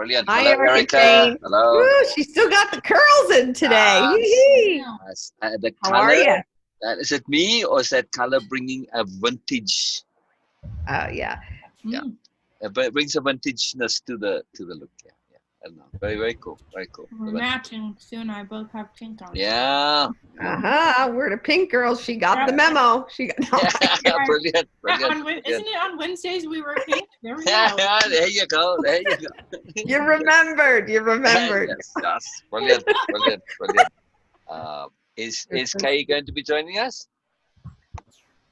Brilliant. Hi, Hello, Erica Erica. Jane. Hello. Woo, she still got the curls in today. Yes. Hee-hee. Yes. The How are color, you? is it me or is that color bringing a vintage? Yeah. Yeah, but it brings a vintageness to the look. Yeah, yeah. I don't know. Very, very cool. Very cool. We're matching. Sue and I both have pink on. Yeah. We're the pink girls. She got the memo. She got. Yeah. Brilliant. Brilliant. Isn't it on Wednesdays we were pink? There we go. Yeah, there you go. There you go. You remembered. You remembered. Yes, yes. Brilliant. Brilliant. Brilliant. Is Kay going to be joining us?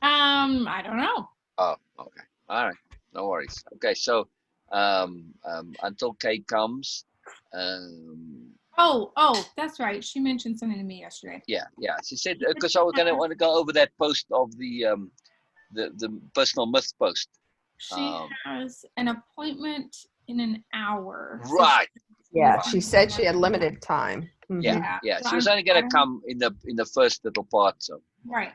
I don't know. Oh, okay. All right. No worries. Okay, so until Kay comes, Oh, that's right. She mentioned something to me yesterday. yeah. She said because I was gonna want to go over that post of the personal myth post. She has an appointment in an hour. Right. Yeah, she said she had limited time. Yeah. So She was only gonna come in the first little part. So. Right.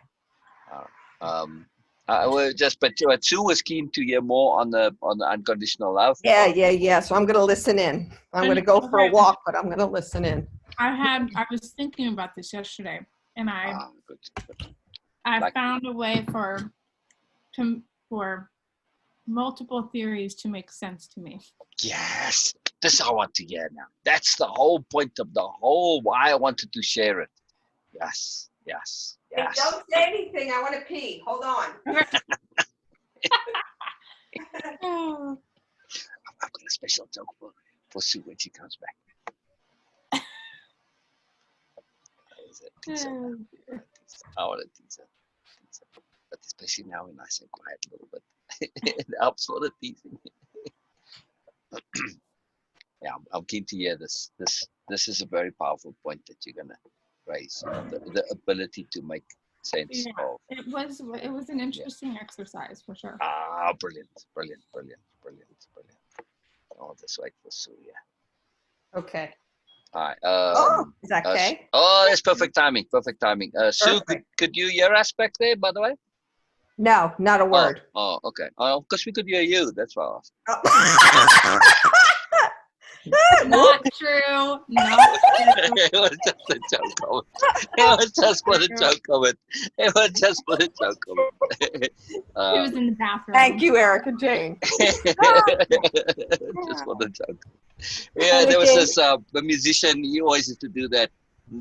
But Sue was keen to hear more on the unconditional love. Yeah. So I'm gonna listen in. I'm gonna go for a walk, but I'm gonna listen in. I was thinking about this yesterday, and Good. I found a way for multiple theories to make sense to me. Yes, this I want to hear now. That's the whole point of the whole why I wanted to share it. Yes. Hey, don't say anything. I want to pee. Hold on. I've got a special joke for Sue when she comes back. I want to tease her. But especially now when I say quiet a little bit, it helps for the teasing. Yeah, I'm keen to hear this. This is a very powerful point that you're gonna raise. The ability to make sense of. It was an interesting exercise for sure. Brilliant. Oh, this wait for Sue. Yeah. Okay. All right. Is that okay? That's perfect timing. Sue, could you hear us back there, by the way? No, not a word. Oh, okay. Because we could hear you. That's why I asked. Not true. It was just a joke comment. It was just for the joke comment. He was in the bathroom. Thank you, Erica Jane. Just for the joke. Yeah, there was this the musician. He always used to do that.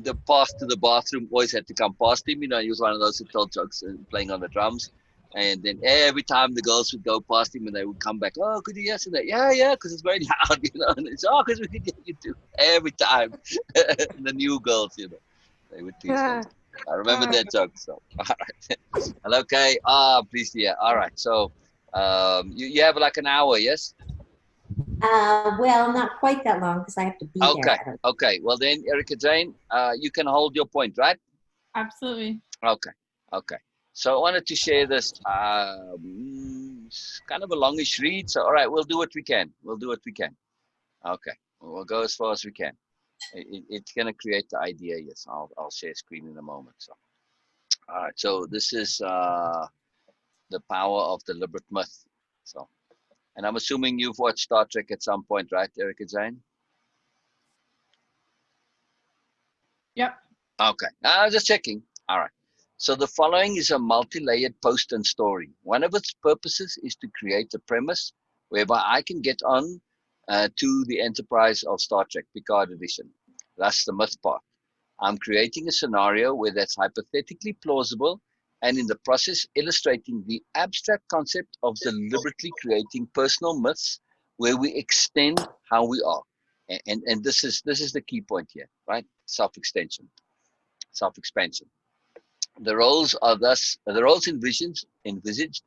The path to the bathroom always had to come past him. He was one of those who told jokes and playing on the drums. And then every time the girls would go past him and they would come back, oh, could you hear us? And that, yeah, because it's very loud, And it's, because we could hear you too. Every time. The new girls, they would tease them. I remember that joke. So, all right. Hello, Kay. Please, yeah. All right. So, you have like an hour, yes? Well, not quite that long because I have to be there. Okay. Well, then, Erica Jane, you can hold your point, right? Absolutely. Okay. So I wanted to share this. It's kind of a longish read. So, all right, we'll do what we can. Okay. We'll go as far as we can. It's going to create the idea. Yes, I'll share screen in a moment. So, all right. So this is the power of deliberate myth. So, and I'm assuming you've watched Star Trek at some point, right, Erica Jane? Yep. Okay. I was just checking. All right. So the following is a multi-layered post and story. One of its purposes is to create a premise whereby I can get on to the Enterprise of Star Trek Picard Edition. That's the myth part. I'm creating a scenario where that's hypothetically plausible and in the process illustrating the abstract concept of deliberately creating personal myths where we extend how we are. And this is the key point here, right? Self-expansion. The roles envisaged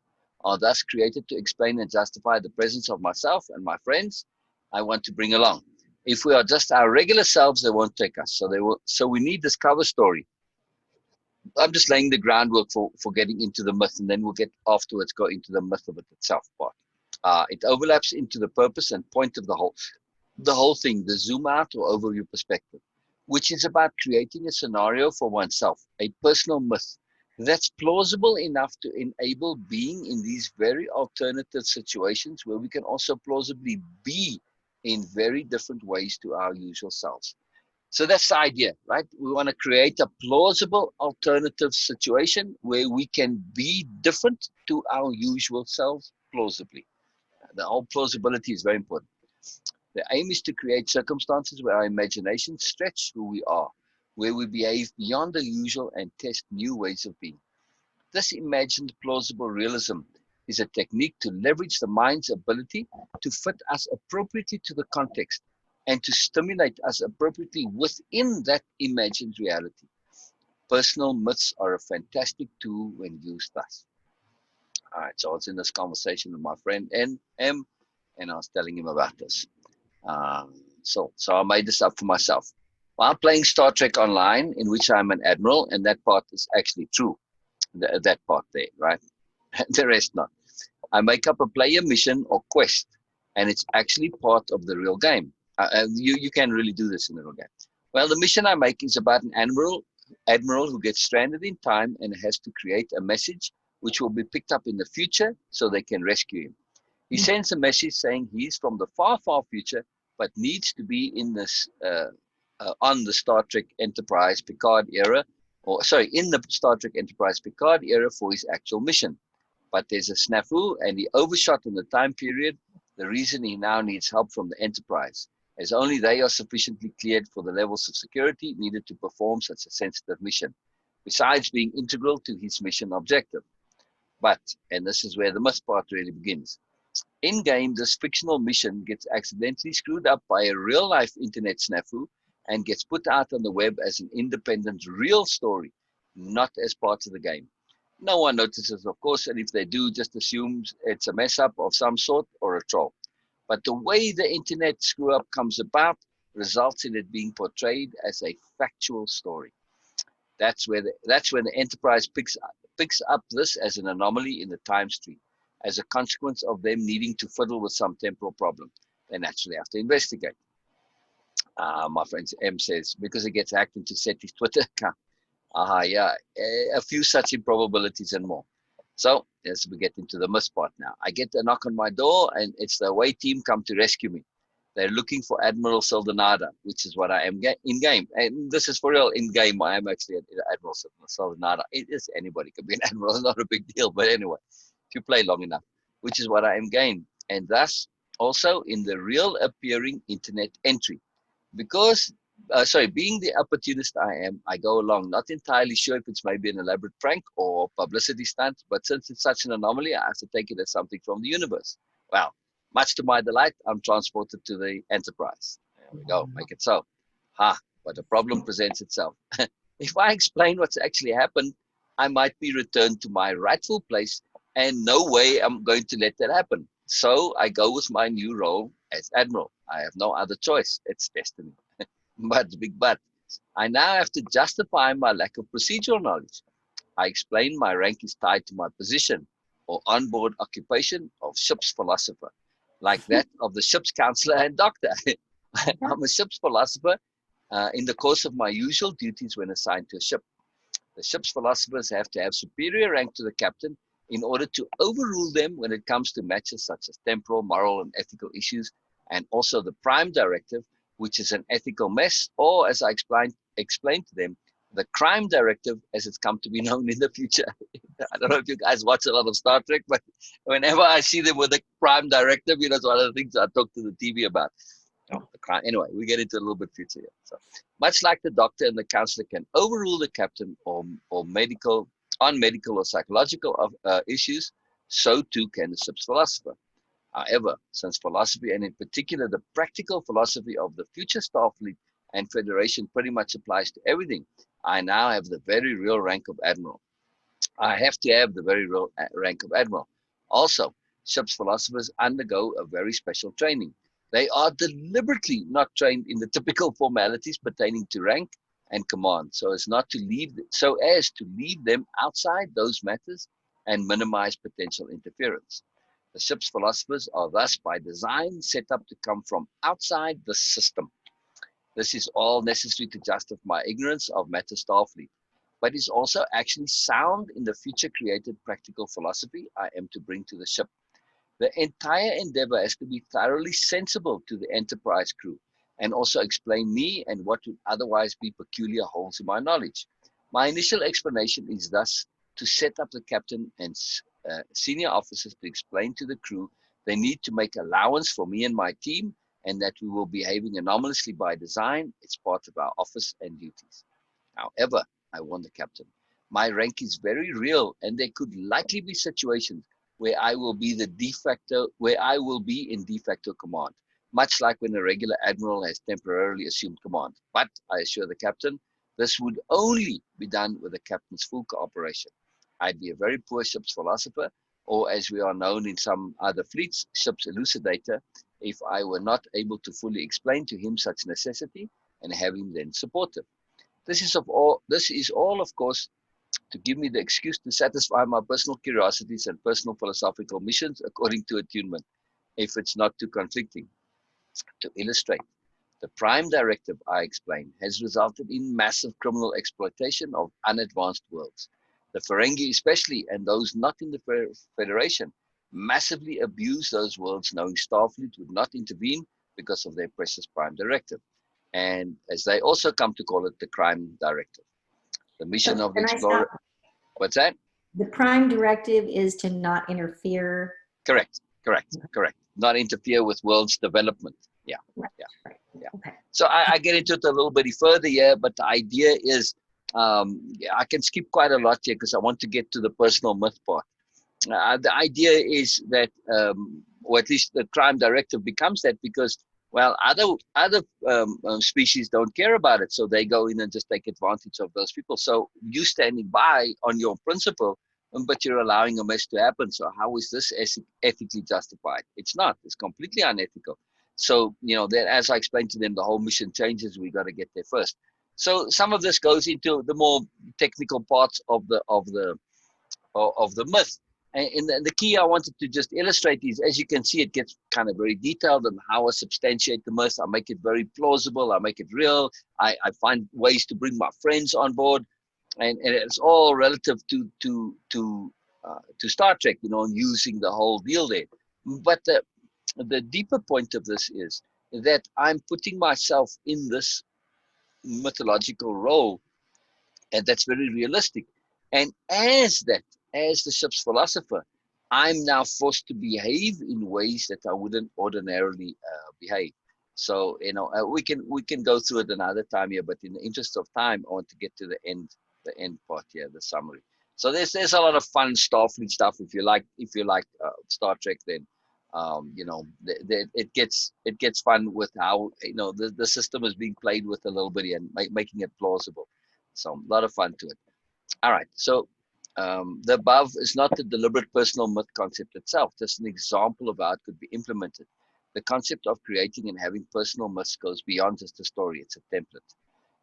are thus created to explain and justify the presence of myself and my friends I want to bring along. If we are just our regular selves, they won't take us. So we need this cover story. I'm just laying the groundwork for getting into the myth, and then we'll afterwards go into the myth of it itself part. It overlaps into the purpose and point of the whole thing, the zoom out or overview perspective, which is about creating a scenario for oneself, a personal myth that's plausible enough to enable being in these very alternative situations where we can also plausibly be in very different ways to our usual selves. So that's the idea, right? We want to create a plausible alternative situation where we can be different to our usual selves plausibly. The whole plausibility is very important. The aim is to create circumstances where our imagination stretch who we are, where we behave beyond the usual and test new ways of being. This imagined plausible realism is a technique to leverage the mind's ability to fit us appropriately to the context and to stimulate us appropriately within that imagined reality. Personal myths are a fantastic tool when used thus. All right, so I was in this conversation with my friend M, and I was telling him about this. So I made this up for myself. While playing Star Trek Online, in which I'm an admiral, and that part is actually true, that part there, right? The rest not. I make up a player mission or quest, and it's actually part of the real game. You can really do this in the real game. Well, the mission I make is about an admiral who gets stranded in time and has to create a message which will be picked up in the future so they can rescue him. He sends a message saying he's from the far, far future, but needs to be in this on the Star Trek Enterprise Picard era, in the Star Trek Enterprise Picard era for his actual mission. But there's a snafu, and he overshot in the time period. The reason he now needs help from the Enterprise, as only they are sufficiently cleared for the levels of security needed to perform such a sensitive mission, besides being integral to his mission objective. But, and this is where the myth part really begins, in-game, this fictional mission gets accidentally screwed up by a real-life internet snafu and gets put out on the web as an independent real story, not as part of the game. No one notices, of course, and if they do, just assumes it's a mess-up of some sort or a troll. But the way the internet screw-up comes about results in it being portrayed as a factual story. That's when the Enterprise picks up this as an anomaly in the time stream, as a consequence of them needing to fiddle with some temporal problem. They naturally have to investigate. My friend M says, because it gets hacked into SETI's Twitter account. Yeah, a few such improbabilities and more. So, as we get into the myth part now, I get a knock on my door, and it's the away team come to rescue me. They're looking for Admiral Saldonada, which is what I am in game. And this is for real in game. I am actually Admiral Saldonada. It is anybody can be an admiral. It's not a big deal. But anyway, if you play long enough, which is what I am game. And thus also in the real appearing internet entry. Because, being the opportunist I am, I go along, not entirely sure if it's maybe an elaborate prank or publicity stunt, but since it's such an anomaly, I have to take it as something from the universe. Well, much to my delight, I'm transported to the Enterprise. There we go, make it so. But a problem presents itself. If I explain what's actually happened, I might be returned to my rightful place, and no way I'm going to let that happen. So I go with my new role as Admiral. I have no other choice. It's destiny. But I now have to justify my lack of procedural knowledge. I explain my rank is tied to my position or onboard occupation of ship's philosopher, like that of the ship's counselor and doctor. I'm a ship's philosopher in the course of my usual duties when assigned to a ship. The ship's philosophers have to have superior rank to the captain in order to overrule them when it comes to matters such as temporal, moral, and ethical issues, and also the prime directive, which is an ethical mess, or as I explained to them, the crime directive as it's come to be known in the future. I don't know if you guys watch a lot of Star Trek, but whenever I see them with the prime directive, it's one of the things I talk to the TV about. The crime. Anyway, we get into a little bit future here. So, much like the doctor and the counselor can overrule the captain or medical or psychological issues, so too can the ship's philosopher. However, since philosophy, and in particular the practical philosophy of the future Starfleet and Federation pretty much applies to everything, I now have the very real rank of Admiral. I have to have the very real rank of Admiral. Also, ship's philosophers undergo a very special training. They are deliberately not trained in the typical formalities pertaining to rank and command, so as to leave them outside those matters and minimize potential interference. The ship's philosophers are thus by design set up to come from outside the system. This is all necessary to justify my ignorance of matter Starfleet, but is also actually sound in the future created practical philosophy I am to bring to the ship. The entire endeavor has to be thoroughly sensible to the Enterprise crew and also explain me and what would otherwise be peculiar holes in my knowledge. My initial explanation is thus to set up the captain and senior officers to explain to the crew they need to make allowance for me and my team, and that we will be behaving anomalously by design. It's part of our office and duties. However, I warned the captain, my rank is very real, and there could likely be situations where I will be in de facto command, much like when a regular admiral has temporarily assumed command. But I assure the captain, this would only be done with the captain's full cooperation. I'd be a very poor ship's philosopher, or as we are known in some other fleets, ship's elucidator, if I were not able to fully explain to him such necessity and have him then supportive. This is all, of course, to give me the excuse to satisfy my personal curiosities and personal philosophical missions according to attunement, if it's not too conflicting. To illustrate, the Prime Directive, I explained, has resulted in massive criminal exploitation of unadvanced worlds. The Ferengi especially, and those not in the Federation, massively abuse those worlds, knowing Starfleet would not intervene because of their precious Prime Directive. And as they also come to call it, the Crime Directive. The mission of the Explorer. What's that? The Prime Directive is to not interfere. Correct. Not interfere with world's development. Yeah. Right. Yeah. Right. Yeah. Okay. So I get into it a little bit further here, but the idea is, I can skip quite a lot here because I want to get to the personal myth part. The idea is that, or at least the Crime Directive becomes that because, well, other species don't care about it, so they go in and just take advantage of those people. So you standing by on your principle, but you're allowing a mess to happen. So how is this ethically justified? It's not. It's completely unethical. So that, as I explained to them, the whole mission changes. We got to get there first. So some of this goes into the more technical parts of the myth. And the key I wanted to just illustrate is, as you can see, it gets kind of very detailed on how I substantiate the myth. I make it very plausible. I make it real. I find ways to bring my friends on board, and it's all relative to Star Trek, and using the whole deal there. But the deeper point of this is that I'm putting myself in this mythological role, and that's very realistic. And as the ship's philosopher, I'm now forced to behave in ways that I wouldn't ordinarily behave. So we can go through it another time here, but in the interest of time, I want to get to the end part here, the summary. So there's a lot of fun Starfleet stuff. If you like Star Trek, then it gets fun with how the system is being played with a little bit and making it plausible. So a lot of fun to it. All right, so the above is not the deliberate personal myth concept itself, just an example of how it could be implemented. The concept of creating and having personal myths goes beyond just a story, it's a template.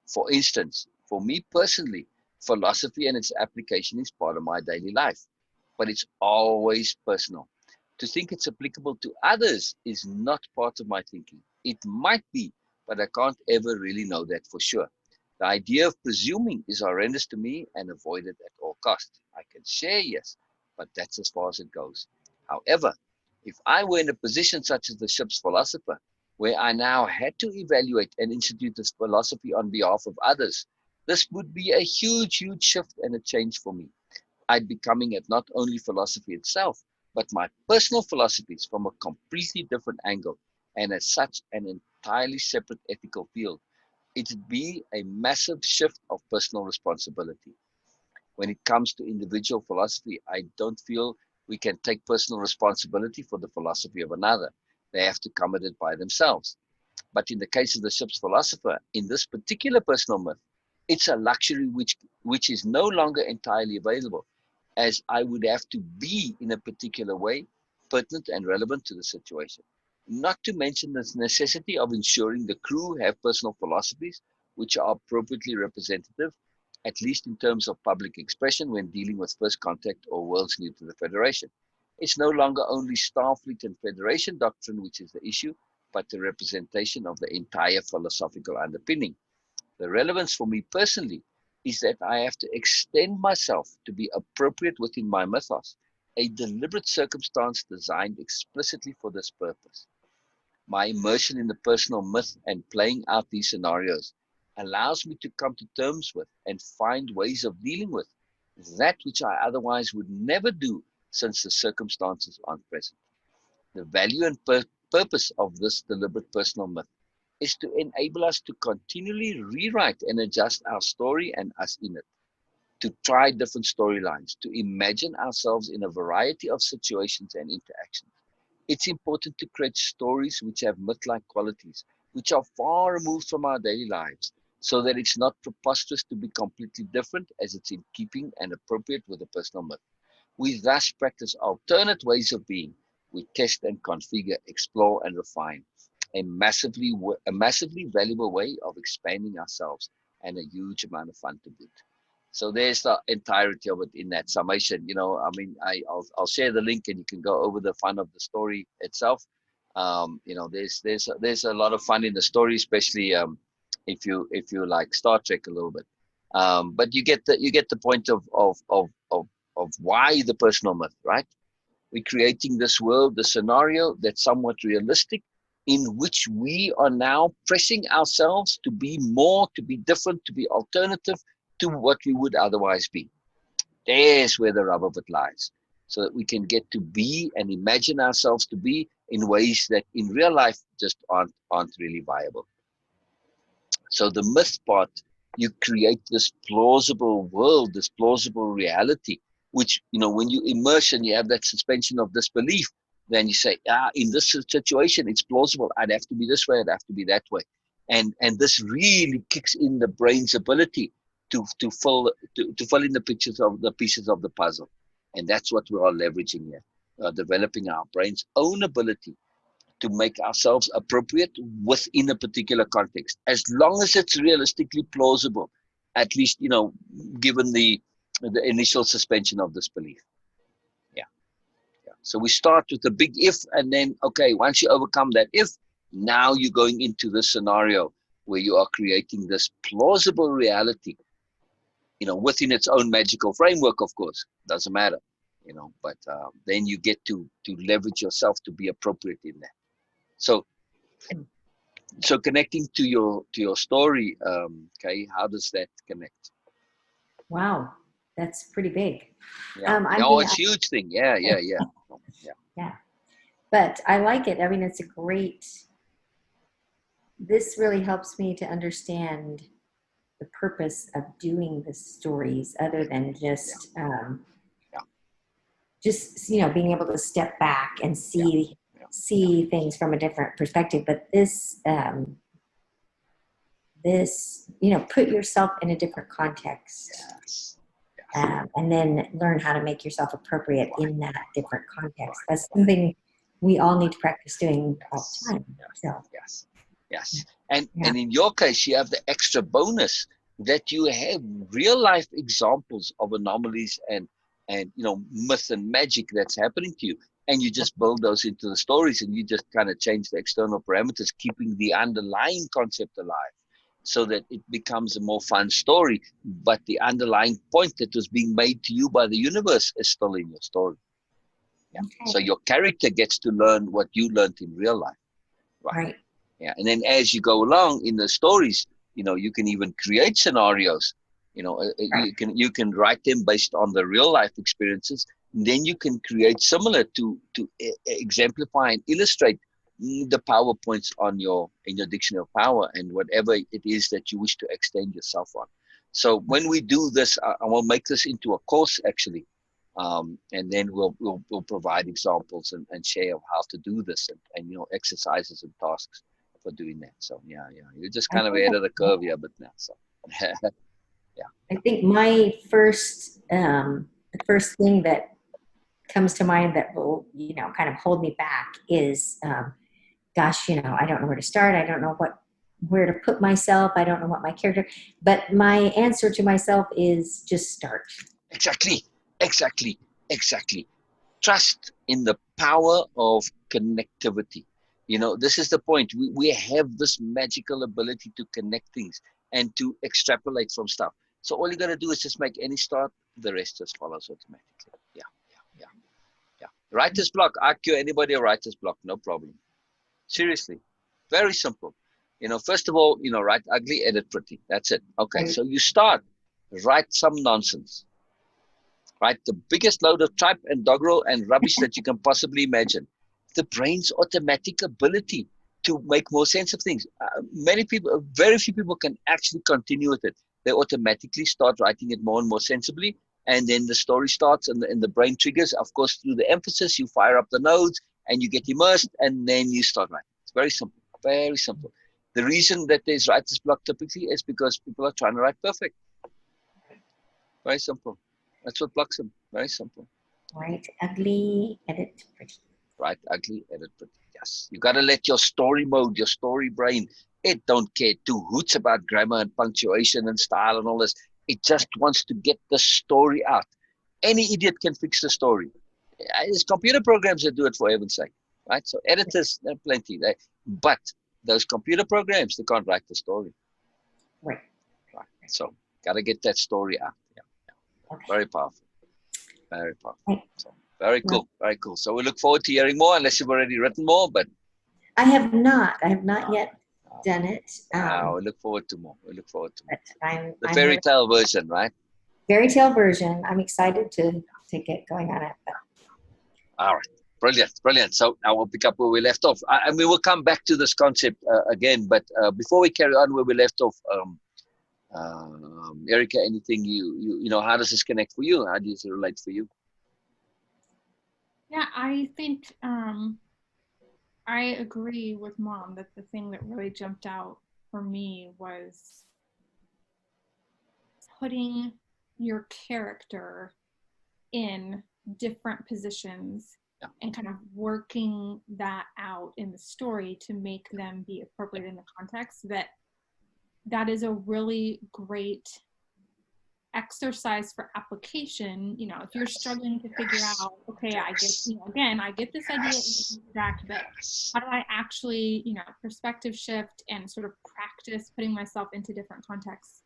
For instance, for me personally, philosophy and its application is part of my daily life, but it's always personal. To think it's applicable to others is not part of my thinking. It might be, but I can't ever really know that for sure. The idea of presuming is horrendous to me and avoided at all costs. I can share, yes, but that's as far as it goes. However, if I were in a position such as the ship's philosopher, where I now had to evaluate and institute this philosophy on behalf of others, this would be a huge, huge shift and a change for me. I'd be coming at not only philosophy itself, but my personal philosophies from a completely different angle, and as such, an entirely separate ethical field. It'd be a massive shift of personal responsibility. When it comes to individual philosophy, I don't feel we can take personal responsibility for the philosophy of another. They have to come at it by themselves. But in the case of the ship's philosopher, in this particular personal myth, it's a luxury which is no longer entirely available, as I would have to be in a particular way, pertinent and relevant to the situation. Not to mention the necessity of ensuring the crew have personal philosophies which are appropriately representative, at least in terms of public expression when dealing with first contact or worlds new to the Federation. It's no longer only Starfleet and Federation doctrine which is the issue, but the representation of the entire philosophical underpinning. The relevance for me personally is that I have to extend myself to be appropriate within my mythos, a deliberate circumstance designed explicitly for this purpose. My immersion in the personal myth and playing out these scenarios allows me to come to terms with and find ways of dealing with that which I otherwise would never do since the circumstances aren't present. The value and purpose of this deliberate personal myth is to enable us to continually rewrite and adjust our story and us in it, to try different storylines, to imagine ourselves in a variety of situations and interactions. It's important to create stories which have myth-like qualities, which are far removed from our daily lives, so that it's not preposterous to be completely different, as it's in keeping and appropriate with the personal myth. We thus practice alternate ways of being. We test and configure, explore and refine. A massively valuable way of expanding ourselves, and a huge amount of fun to boot. So there's the entirety of it in that summation. I mean, I'll share the link and you can go over the fun of the story itself. There's a lot of fun in the story, especially if you like Star Trek a little bit. But you get the point of why the personal myth, right? We're creating this world, the scenario that's somewhat realistic, in which we are now pressing ourselves to be more, to be different, to be alternative to what we would otherwise be. There's where the rub of it lies. So that we can get to be and imagine ourselves to be in ways that in real life just aren't really viable. So the myth part, you create this plausible world, this plausible reality, which, when you immerse and you have that suspension of disbelief, then you say, in this situation, it's plausible. I'd have to be this way. I'd have to be that way. And this really kicks in the brain's ability to fill in the pieces of the puzzle. And that's what we are leveraging here, developing our brain's own ability to make ourselves appropriate within a particular context, as long as it's realistically plausible, at least, given the initial suspension of disbelief. Yeah. So we start with the big if, and then, okay, once you overcome that if, now you're going into the scenario where you are creating this plausible reality, within its own magical framework, of course. Doesn't matter, but then you get to leverage yourself to be appropriate in that. So connecting to your story, Kay, how does that connect? Wow, that's pretty big. Yeah. It's a huge thing. Yeah. Yeah. But I like it. I mean, it's a great, this really helps me to understand the purpose of doing the stories, other than just, being able to step back and see things from a different perspective. But this, put yourself in a different context. Yes. And then learn how to make yourself appropriate in that different context. That's something we all need to practice doing all the time. So. Yes. And in your case, you have the extra bonus that you have real life examples of anomalies and myth and magic that's happening to you. And you just build those into the stories, and you just kind of change the external parameters, keeping the underlying concept alive, so that it becomes a more fun story. But the underlying point that was being made to you by the universe is still in your story. Yeah. Okay. So your character gets to learn what you learned in real life. Right. Yeah. And then as you go along in the stories, you can even create scenarios. You can write them based on the real life experiences. And then you can create similar to exemplify and illustrate the PowerPoints in your dictionary of power, and whatever it is that you wish to extend yourself on. So when we do this, I will make this into a course actually, and then we'll provide examples and share how to do this, and exercises and tasks for doing that. So yeah, you're just kind of ahead of the curve here, but now so. Yeah. I think my the first thing that comes to mind that will, kind of hold me back is, gosh, I don't know where to start. I don't know where to put myself. I don't know what my character, but my answer to myself is just start. Exactly. Trust in the power of connectivity. This is the point. We have this magical ability to connect things and to extrapolate from stuff. So all you got to do is just make any start. The rest just follows automatically. Yeah. Writer's block, I cure anybody a writer's block, no problem. Seriously, very simple. First of all, write ugly, edit pretty. That's it. Okay, Right. so you start, write some nonsense. Write the biggest load of tripe and doggerel and rubbish that you can possibly imagine. The brain's automatic ability to make more sense of things. Very few people can actually continue with it. They automatically start writing it more and more sensibly, and then the story starts and the brain triggers. Of course, through the emphasis, you fire up the nodes and you get immersed, and then you start writing. It's very simple, very simple. The reason that there's writer's block typically is because people are trying to write perfect. Very simple. That's what blocks them. Very simple. Write ugly, edit pretty. Write ugly, edit pretty. Yes. You got to let your story mode, your story brain, it don't care two hoots about grammar and punctuation and style and all this. It just wants to get the story out. Any idiot can fix the story. There's computer programs that do it, for heaven's sake. Right? So editors, there are plenty. But those computer programs, they can't write the story. Right. So got to get that story out. Yeah. Okay. Very powerful. Very powerful. Right. So, very cool. Very cool. So we look forward to hearing more, unless you've already written more. But I have not yet done it. we look forward to more. We look forward to more. But The I'm fairy tale version, right? fairy tale version. I'm excited to get going on it. But. All right. Brilliant. So now we'll pick up where we left off. And we will come back to this concept again. But before we carry on where we left off, Erica, anything you know, how does this connect for you? How does it relate for you? Yeah, I think I agree with Mom that the thing that really jumped out for me was putting your character in different positions and kind of working that out in the story to make them be appropriate in the context. That is a really great exercise for application. If you're struggling to figure out, okay, I get this idea exact, but how do I actually, perspective shift and sort of practice putting myself into different contexts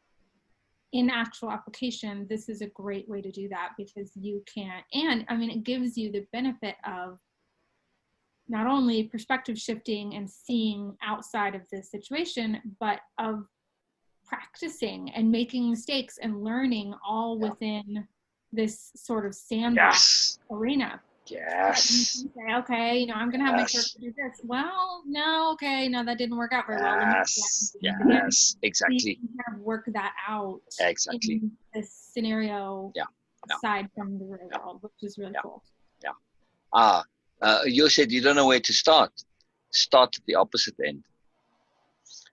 in actual application? This is a great way to do that, because you can, and it gives you the benefit of not only perspective shifting and seeing outside of the situation, but of practicing and making mistakes and learning all within this sort of sandbox arena. Yes. You say, okay, I'm going to have my character do this. Well, no, okay, no, that didn't work out very well. Yes, exactly. So you can kind of work that out exactly in this scenario aside from the real world, which is really cool. You said you don't know where to start. Start at the opposite end.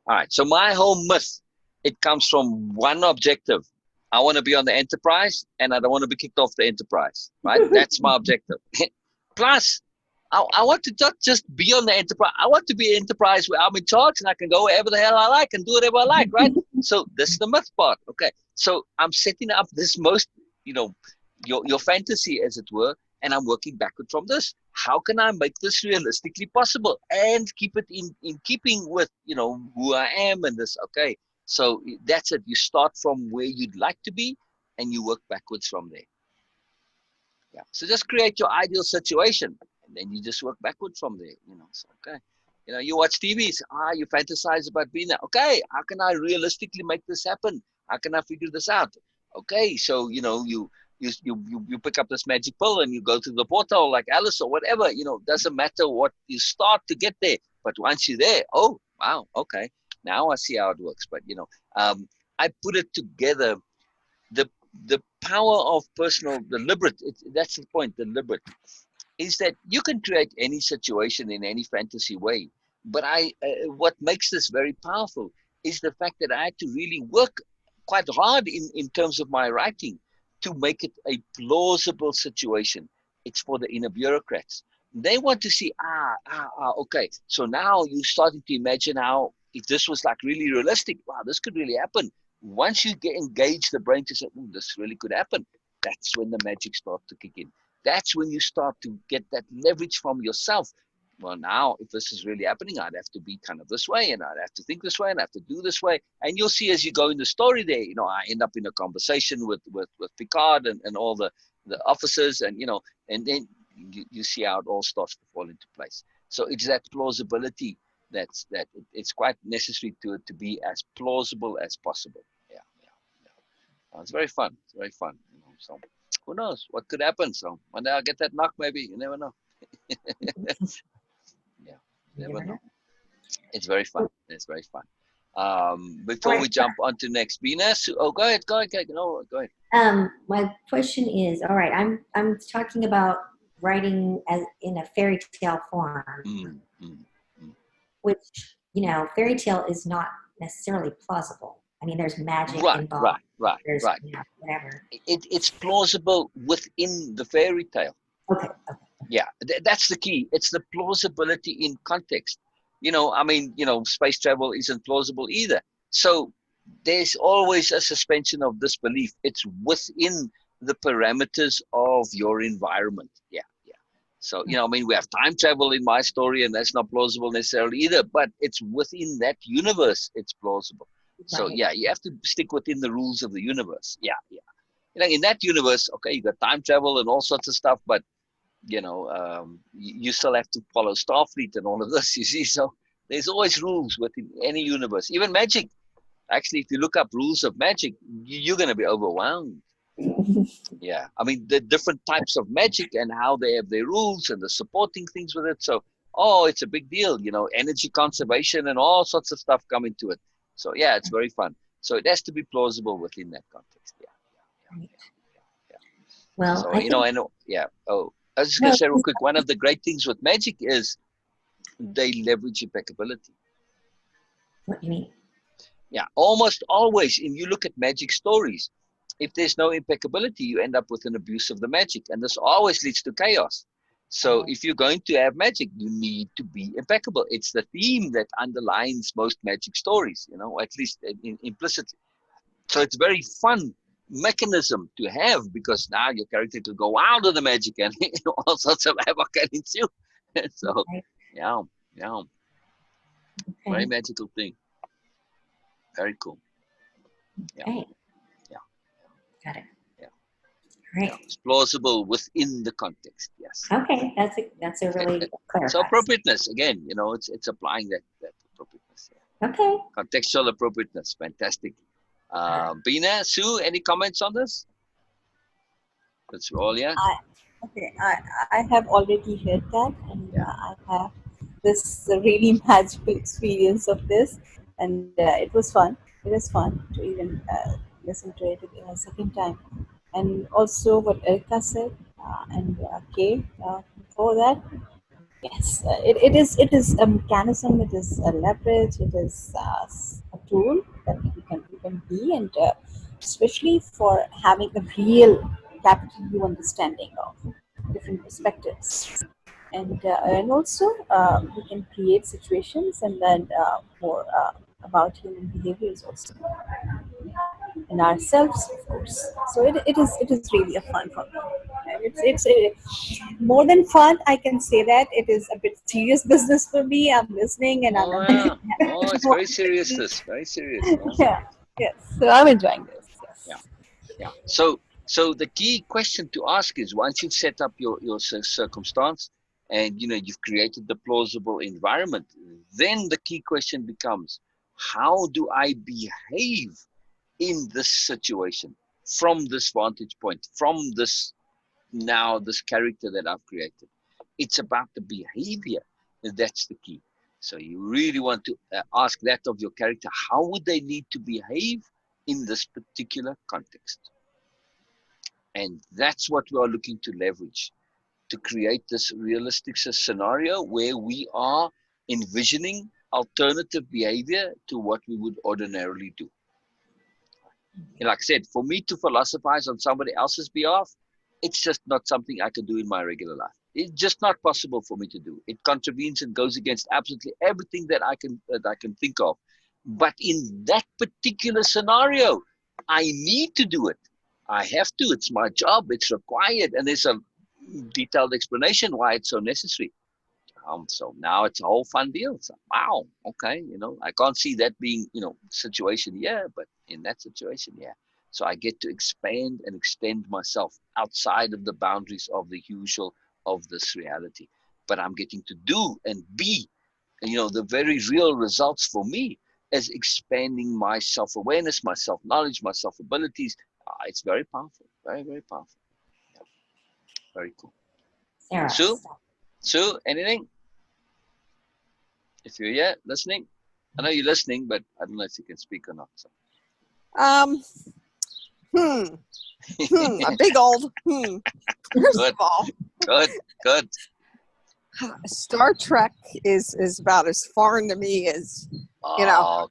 All right. So my whole myth, it comes from one objective. I want to be on the Enterprise, and I don't want to be kicked off the Enterprise. Right? That's my objective. Plus, I want to not just be on the Enterprise. I want to be an Enterprise where I'm in charge and I can go wherever the hell I like and do whatever I like. Right? So this is the myth part. Okay. So I'm setting up this most, your fantasy, as it were, and I'm working backward from this. How can I make this realistically possible and keep it in keeping with, who I am and this? Okay. So that's it. You start from where you'd like to be and you work backwards from there. Yeah. So just create your ideal situation and then you just work backwards from there. So, okay. You watch TV, you fantasize about being there. Okay. How can I realistically make this happen? How can I figure this out? Okay. So, you pick up this magic pill and you go to the portal like Alice or whatever. Doesn't matter what you start to get there. But once you're there, oh, wow. Okay. Now I see how it works. But, I put it together. The power of personal, deliberate, that's the point, deliberate, is that you can create any situation in any fantasy way. But what makes this very powerful is the fact that I had to really work quite hard in terms of my writing to make it a plausible situation. It's for the inner bureaucrats. They want to see, okay. So now you're starting to imagine how, if this was like really realistic, wow, this could really happen. Once you engage the brain to say, oh, this really could happen, that's when the magic starts to kick in. That's when you start to get that leverage from yourself. Well, now, if this is really happening, I'd have to be kind of this way, and I'd have to think this way, and I have to do this way. And you'll see as you go in the story there, I end up in a conversation with Picard and all the officers, and, and then you see how it all starts to fall into place. So it's that plausibility it's quite necessary to be as plausible as possible. Yeah, yeah, yeah. It's very fun. It's very fun. So who knows what could happen? So one day I'll get that knock. Maybe you never know. Yeah, you never know. It's very fun. It's very fun. Before we jump on to next, Beena, go ahead. No, go ahead. My question is, all right, I'm talking about writing as in a fairy tale form, Mm, mm, mm. which, fairy tale is not necessarily plausible. I mean, there's magic Right, involved. There's, right. whatever. It's plausible within the fairy tale. Okay. Yeah, that's the key. It's the plausibility in context. Space travel isn't plausible either. So there's always a suspension of disbelief. It's within the parameters of your environment. Yeah, yeah. So, we have time travel in my story, and that's not plausible necessarily either, but it's within that universe, it's plausible. So, Right. yeah, you have to stick within the rules of the universe. Yeah, yeah. In that universe, okay, you got time travel and all sorts of stuff, but you still have to follow Starfleet and all of this, you see. So there's always rules within any universe, even magic. Actually, if you look up rules of magic, you're going to be overwhelmed. Yeah, the different types of magic and how they have their rules and the supporting things with it. So, it's a big deal. Energy conservation and all sorts of stuff come into it. So yeah, it's very fun. So it has to be plausible within that context. Yeah, yeah, Right. yeah, yeah. Well, So I think I know. Yeah. Oh, I was just gonna no. say real quick. One of the great things with magic is they leverage impeccability. What do you mean? Yeah, almost always. And you look at magic stories, if there's no impeccability, you end up with an abuse of the magic, and this always leads to chaos. So if you're going to have magic, you need to be impeccable. It's the theme that underlines most magic stories, at least implicitly. So it's a very fun mechanism to have, because now your character could go out of the magic and all sorts of havoc can ensue. So Right. yeah, yeah, very Okay. magical thing. Very cool. Yeah, Okay. yeah, Got it. yeah, All yeah. right. It's plausible within the context. Yes. Okay. That's a really So clarifies. appropriateness again, it's applying that appropriateness. Yeah. Okay. Contextual appropriateness, fantastic. Beena, Sue, any comments on this? That's all, yeah. I okay. I have already heard that, and Yeah. I have this really magical experience of this, and it was fun. It was fun to even listen to it a second time, and also what Erica said, and Kay before that. Yes, it is a mechanism. It is a leverage. It is a tool that you can be, and especially for having a real capital U understanding of different perspectives, and also we can create situations and then more about human behaviors also and ourselves, of course. So it is really a fun for me. And it's more than fun. I can say that it is a bit serious business for me. I'm listening and I'm Oh yeah. Oh, it's very watching serious. this. This very serious. Oh. Yeah, yes. So I'm enjoying this. Yeah. Yes. Yeah. So the key question to ask is, once you've set up your circumstance, and you've created the plausible environment, then the key question becomes, how do I behave in this situation, from this vantage point, from this character that I've created? It's about the behavior. That's the key. So you really want to ask that of your character. How would they need to behave in this particular context? And that's what we are looking to leverage, to create this realistic scenario where we are envisioning alternative behavior to what we would ordinarily do. And like I said, for me to philosophize on somebody else's behalf, it's just not something I can do in my regular life. It's just not possible for me to do. It contravenes and goes against absolutely everything that I can think of. But in that particular scenario, I need to do it. I have to. It's my job. It's required, and there's a detailed explanation why it's so necessary. So now it's a whole fun deal. So, wow, okay, I can't see that being, situation here, but in that situation, yeah. So I get to expand and extend myself outside of the boundaries of the usual of this reality, but I'm getting to do and be, the very real results for me as expanding my self-awareness, my self-knowledge, my self-abilities. It's very powerful, very, very powerful. Yeah. Very cool. Sarah, Sue, stop. Sue, anything? If you're here listening, I know you're listening, but I don't know if you can speak or not. So. A big old First Good. of all, Good. Star Trek is about as foreign to me as Oh, a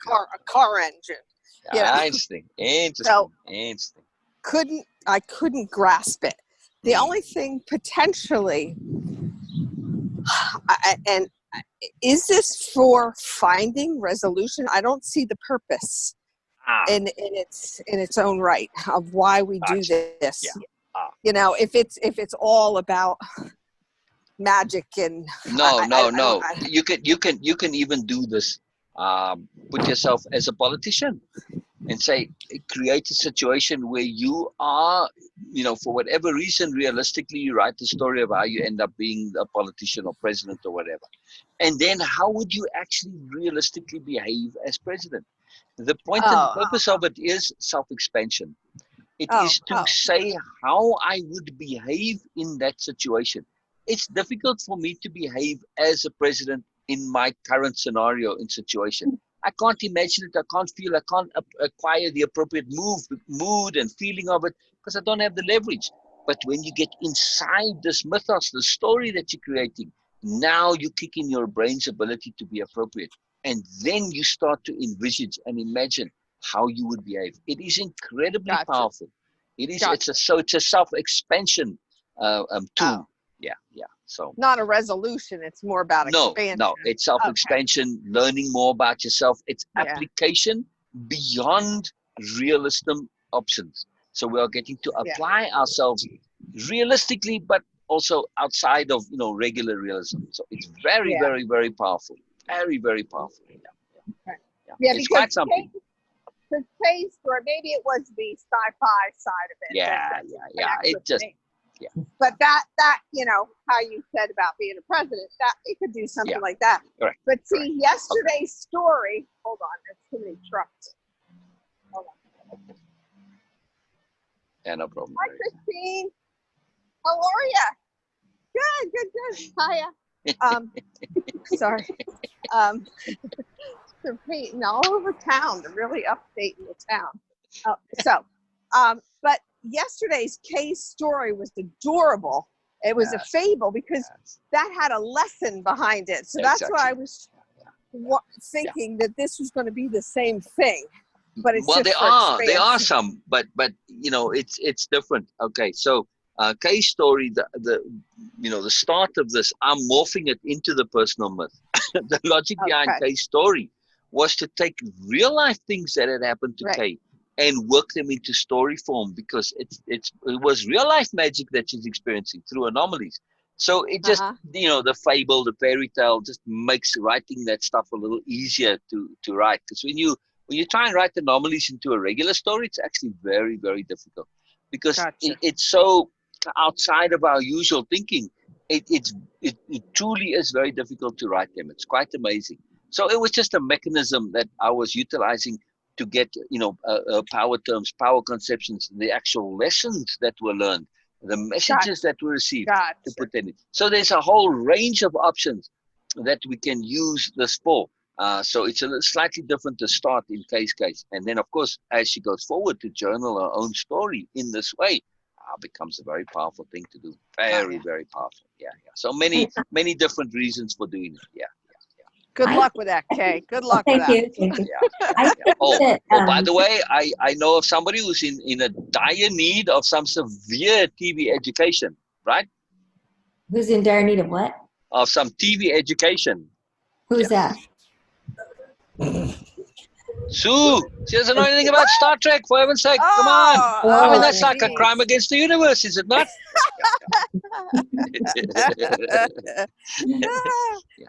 car engine. interesting. So Interesting. I couldn't grasp it. The only thing potentially, and is this for finding resolution? I don't see the purpose in its own right of why we do this. Yeah. If it's all about magic and No. You can even do this. Put yourself as a politician and say, create a situation where you are, for whatever reason, realistically, you write the story of how you end up being a politician or president or whatever. And then how would you actually realistically behave as president? The point and purpose of it is self-expansion. It is to say how I would behave in that situation. It's difficult for me to behave as a president in my current scenario and situation. I can't imagine it. I can't feel. I can't acquire the appropriate mood and feeling of it because I don't have the leverage. But when you get inside this mythos, the story that you're creating, now you kick in your brain's ability to be appropriate. And then you start to envisage and imagine how you would behave. It is incredibly powerful. It's a self-expansion tool. Yeah. So not a resolution. It's more about expansion. No, it's self-expansion, learning more about yourself. It's application beyond realistic options. So we are getting to apply ourselves realistically, but also outside of regular realism. So it's very, very, very powerful. Very, very powerful. Yeah. It's quite something. The taste, or maybe it was the sci-fi side of it. Yeah. It just. Yeah. But that how you said about being a president, that it could do something like that. Correct. But see, yesterday's story. Hold on, there's too many trucks. Hold on. Yeah, no problem. Hi, Christine. How are you? Good. Hiya. Sorry. They're painting all over town. They're really updating the town. But yesterday's case story was adorable. It was a fable because that had a lesson behind it. So that's why I was thinking that this was going to be the same thing. But it's there are some, but it's different. Okay, so case story, the start of this, I'm morphing it into the personal myth. The logic behind case story was to take real life things that had happened to Kay and work them into story form because it was real life magic that she's experiencing through anomalies. So it just the fable, the fairy tale just makes writing that stuff a little easier to write. Because when you try and write anomalies into a regular story, it's actually very, very difficult because it's so outside of our usual thinking. It truly is very difficult to write them. It's quite amazing. So it was just a mechanism that I was utilizing to get, power terms, power conceptions, the actual lessons that were learned, the messages that were received to put them in. So there's a whole range of options that we can use this for. So it's a little slightly different to start in case. And then, of course, as she goes forward to journal her own story in this way, becomes a very powerful thing to do. Very, very powerful. Yeah. So many different reasons for doing it. Yeah. Good luck with that, Kay. Good luck with that. Thank you. Yeah. By the way, I know of somebody who's in a dire need of some severe TV education, right? Who's in dire need of what? Of some TV education. Who's that? Sue, she doesn't know anything about Star Trek, for heaven's sake. Come on. I mean, that's like a crime against the universe, is it not?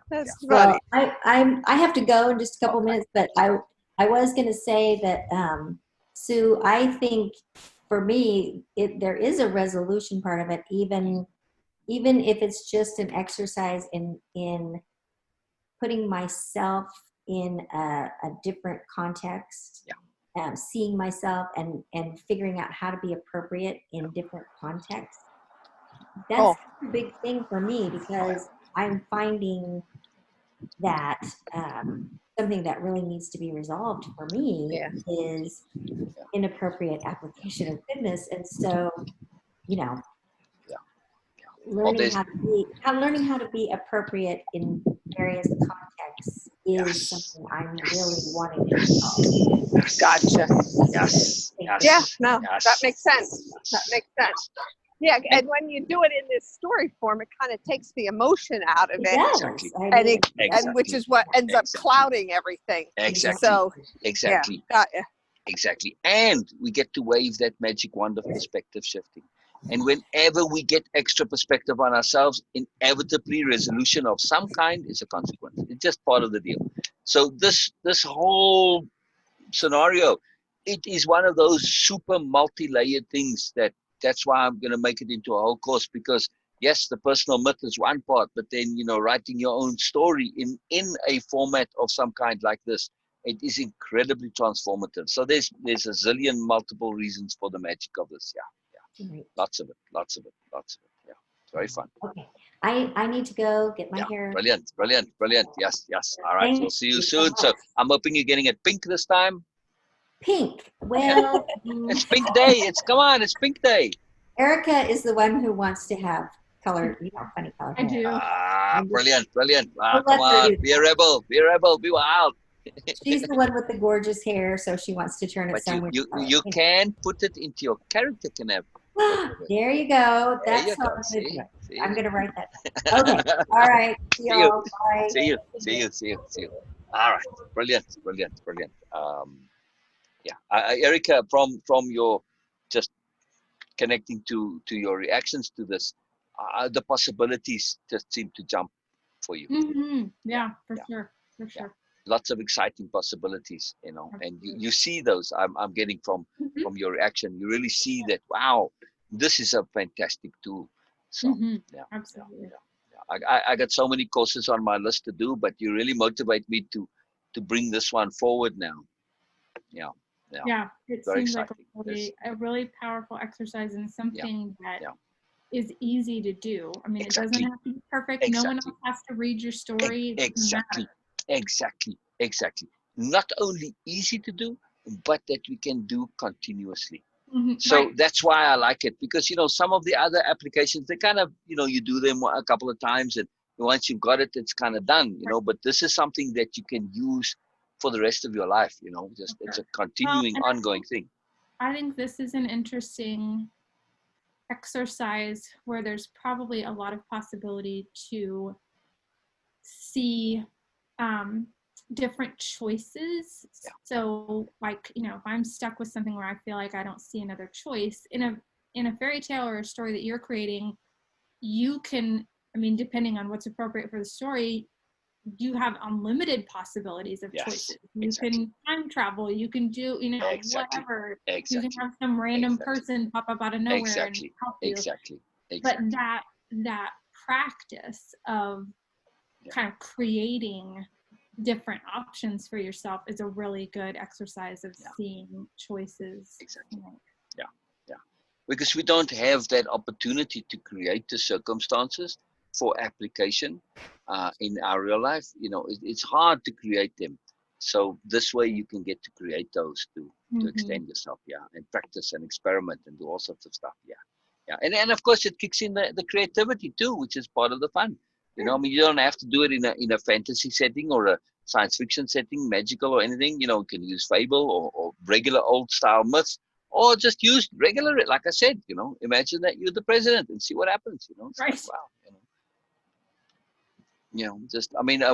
That's funny. Well, I have to go in just a couple minutes, but I was going to say that, Sue, I think for me, there is a resolution part of it, even even if it's just an exercise in putting myself in a different context, seeing myself and figuring out how to be appropriate in different contexts. That's a big thing for me, because I'm finding that something that really needs to be resolved for me is inappropriate application of goodness. And so, you know, learning how to be appropriate in various contexts is something I'm really wanting to resolve. Gotcha. Yes. Yeah, no, that makes sense. That makes sense. Yeah, and when you do it in this story form, it kind of takes the emotion out of it. Exactly. And which is what ends up clouding everything. Exactly. So, exactly. Yeah, got you. Exactly. And we get to wave that magic wand of perspective shifting. And whenever we get extra perspective on ourselves, inevitably resolution of some kind is a consequence. It's just part of the deal. So this whole scenario, it is one of those super multi-layered things that's why I'm going to make it into a whole course, because yes, the personal myth is one part, but then, writing your own story in a format of some kind like this, it is incredibly transformative. So there's a zillion multiple reasons for the magic of this. Right. Lots of it. Yeah, it's very fun. Okay, I need to go get my hair. Brilliant. Yes. All right, we'll see you soon. So I'm hoping you're getting it pink this time. Pink. Well, it's pink day. It's pink day. Erica is the one who wants to have color, funny color hair. I do. Brilliant. Come on, be a rebel, be wild. She's the one with the gorgeous hair, so she wants to turn it But somewhere. you can put it into your character, can have. There you go. That's how I'm going to do it. I'm going to write that down. Okay. All right. See you all. Bye. See you. All right. Brilliant. Erica, from your just connecting to your reactions to this, the possibilities just seem to jump for you. Yeah, for sure. Lots of exciting possibilities, and you see those. I'm getting from your reaction. You really see that. Wow, this is a fantastic tool. So Absolutely. I got so many courses on my list to do, but you really motivate me to bring this one forward now. Yeah, it Very seems like exciting. a really powerful exercise, and something that is easy to do. I mean, it doesn't have to be perfect. No one else has to read your story. Exactly. Not only easy to do, but that we can do continuously. So that's why I like it, because some of the other applications, they kind of you do them a couple of times, and once you've got it, it's kind of done. But this is something that you can use for the rest of your life. Just it's a continuing, ongoing thing. I think this is an interesting exercise where there's probably a lot of possibility to see different choices. So like, if I'm stuck with something where I feel like I don't see another choice in a fairy tale or a story that you're creating, you can, depending on what's appropriate for the story, you have unlimited possibilities of choices. You can time travel, you can do, whatever. You can have some random person pop up out of nowhere and help you. But that practice of kind of creating different options for yourself is a really good exercise of seeing choices. Because we don't have that opportunity to create the circumstances for application in our real life. It's hard to create them. So this way you can get to create those to extend yourself, and practice and experiment and do all sorts of stuff. And of course it kicks in the creativity too, which is part of the fun. You don't have to do it in a fantasy setting or a science fiction setting, magical or anything. You can use fable or regular old style myths, or just use regular, like I said. Imagine that you're the president and see what happens. It's right. like, wow.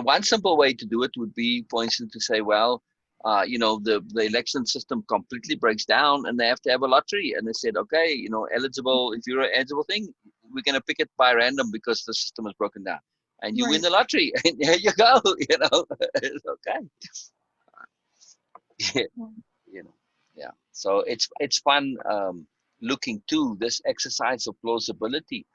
One simple way to do it would be, for instance, to say, well, the election system completely breaks down and they have to have a lottery. And they said, okay, eligible, if you're an eligible thing, we're going to pick it by random because the system is broken down. And you win the lottery, and there you go. It's okay. So it's fun looking to this exercise of plausibility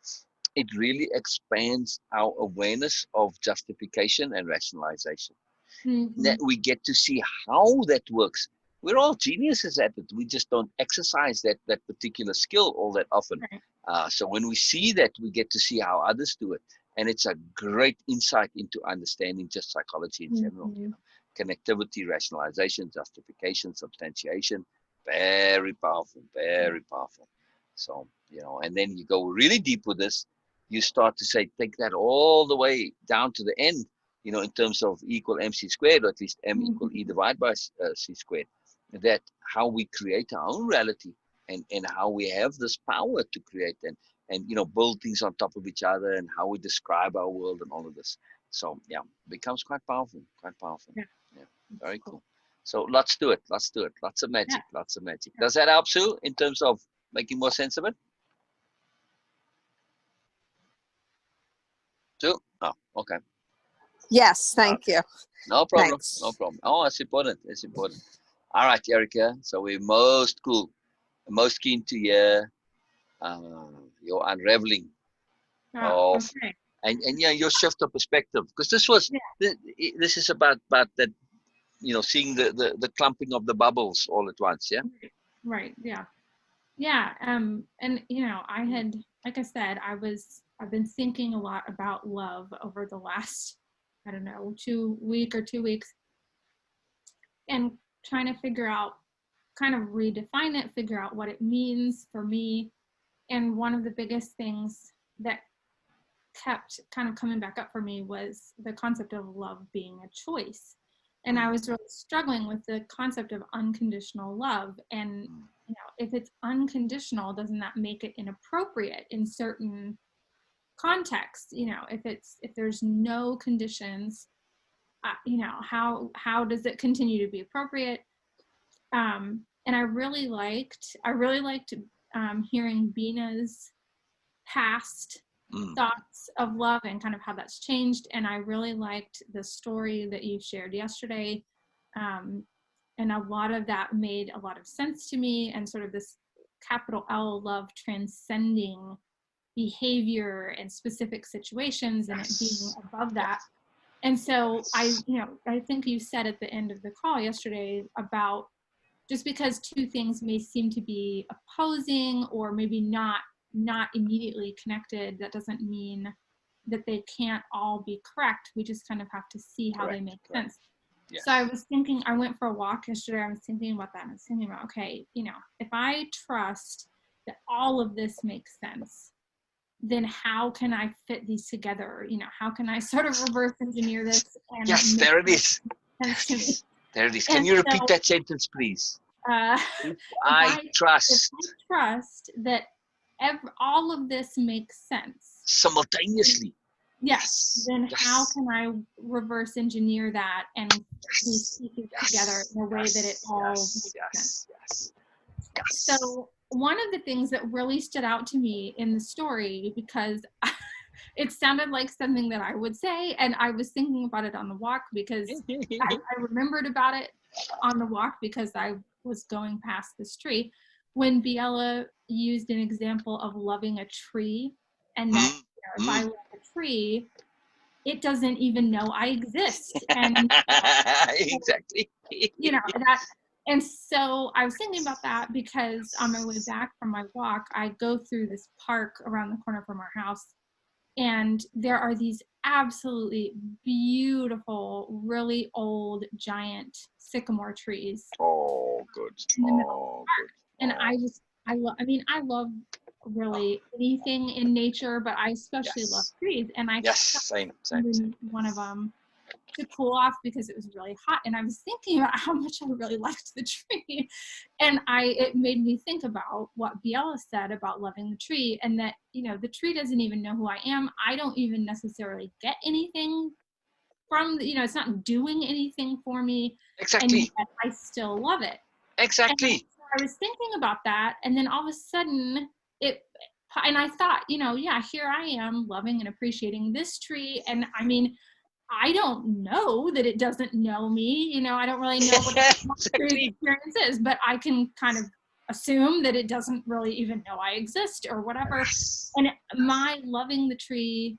it really expands our awareness of justification and rationalization. That we get to see how that works. We're all geniuses at it. We just don't exercise that particular skill all that often. Right. So when we see that, we get to see how others do it, and it's a great insight into understanding just psychology in general. You know, connectivity, rationalization, justification, substantiation, very powerful, very powerful. So, you know, and then you go really deep with this. You start to say, take that all the way down to the end, you know, in terms of E equal mc squared, or at least m equal e divided by c squared. That how we create our own reality, and how we have this power to create and you know, build things on top of each other, and how we describe our world and all of this. So yeah, it becomes quite powerful, quite powerful. Yeah. Yeah, very cool. So let's do it. Let's do it. Lots of magic. Yeah. Lots of magic. Does that help, Sue, in terms of making more sense of it? Sue? Oh, okay. Yes, thank you. No problem. Thanks. No problem. Oh, it's important. It's important. All right, Erica. So we're most cool, most keen to hear your unraveling of Okay. and yeah, your shift of perspective, because this was Yeah. this is about that, you know, seeing the clumping of the bubbles all at once. Yeah. Right. Yeah. Yeah. And you know, I had, like I said, I've been thinking a lot about love over the last, I don't know, 2 weeks, and trying to figure out, kind of redefine it, figure out what it means for me. And one of the biggest things that kept kind of coming back up for me was the concept of love being a choice. And I was really struggling with the concept of unconditional love. And, you know, if it's unconditional, doesn't that make it inappropriate in certain contexts? You know, if there's no conditions, you know, how does it continue to be appropriate? And I really liked hearing Beena's past thoughts of love and kind of how that's changed. And I really liked the story that you shared yesterday. And a lot of that made a lot of sense to me, and sort of this capital L love transcending behavior and specific situations, and it being above that. And so I think you said at the end of the call yesterday about, just because two things may seem to be opposing or maybe not immediately connected, that doesn't mean that they can't all be correct. We just kind of have to see how they make sense. Yes. So I was thinking, I went for a walk yesterday, I was thinking about that, and I was thinking about, okay, you know, if I trust that all of this makes sense, then how can I fit these together? You know, how can I sort of reverse engineer this? And yes, there it is. There it is. Can you repeat that sentence, please? If I trust that all of this makes sense simultaneously. Yes. Then how can I reverse engineer that and these pieces together in a way that it all makes sense? So one of the things that really stood out to me in the story, because it sounded like something that I would say, and I was thinking about it on the walk, because I remembered about it on the walk because I was going past this tree, when Biella used an example of loving a tree, and that if I love a tree, it doesn't even know I exist. And exactly. You know, that. And so I was thinking about that, because on my way back from my walk, I go through this park around the corner from our house, and there are these absolutely beautiful, really old, giant sycamore trees. Oh, good. In the middle of the park. And I love really anything in nature, but I especially love trees. And I same. One of them to cool off because it was really hot, and I was thinking about how much I really liked the tree, and it made me think about what Biella said about loving the tree, and that, you know, the tree doesn't even know who I am. I don't even necessarily get anything from you know, it's not doing anything for me, exactly, and yet I still love it. Exactly. And so I was thinking about that, and then all of a sudden and I thought, you know, yeah, here I am loving and appreciating this tree, and I mean, I don't know that it doesn't know me. You know, I don't really know what the experience is, but I can kind of assume that it doesn't really even know I exist or whatever. And my loving the tree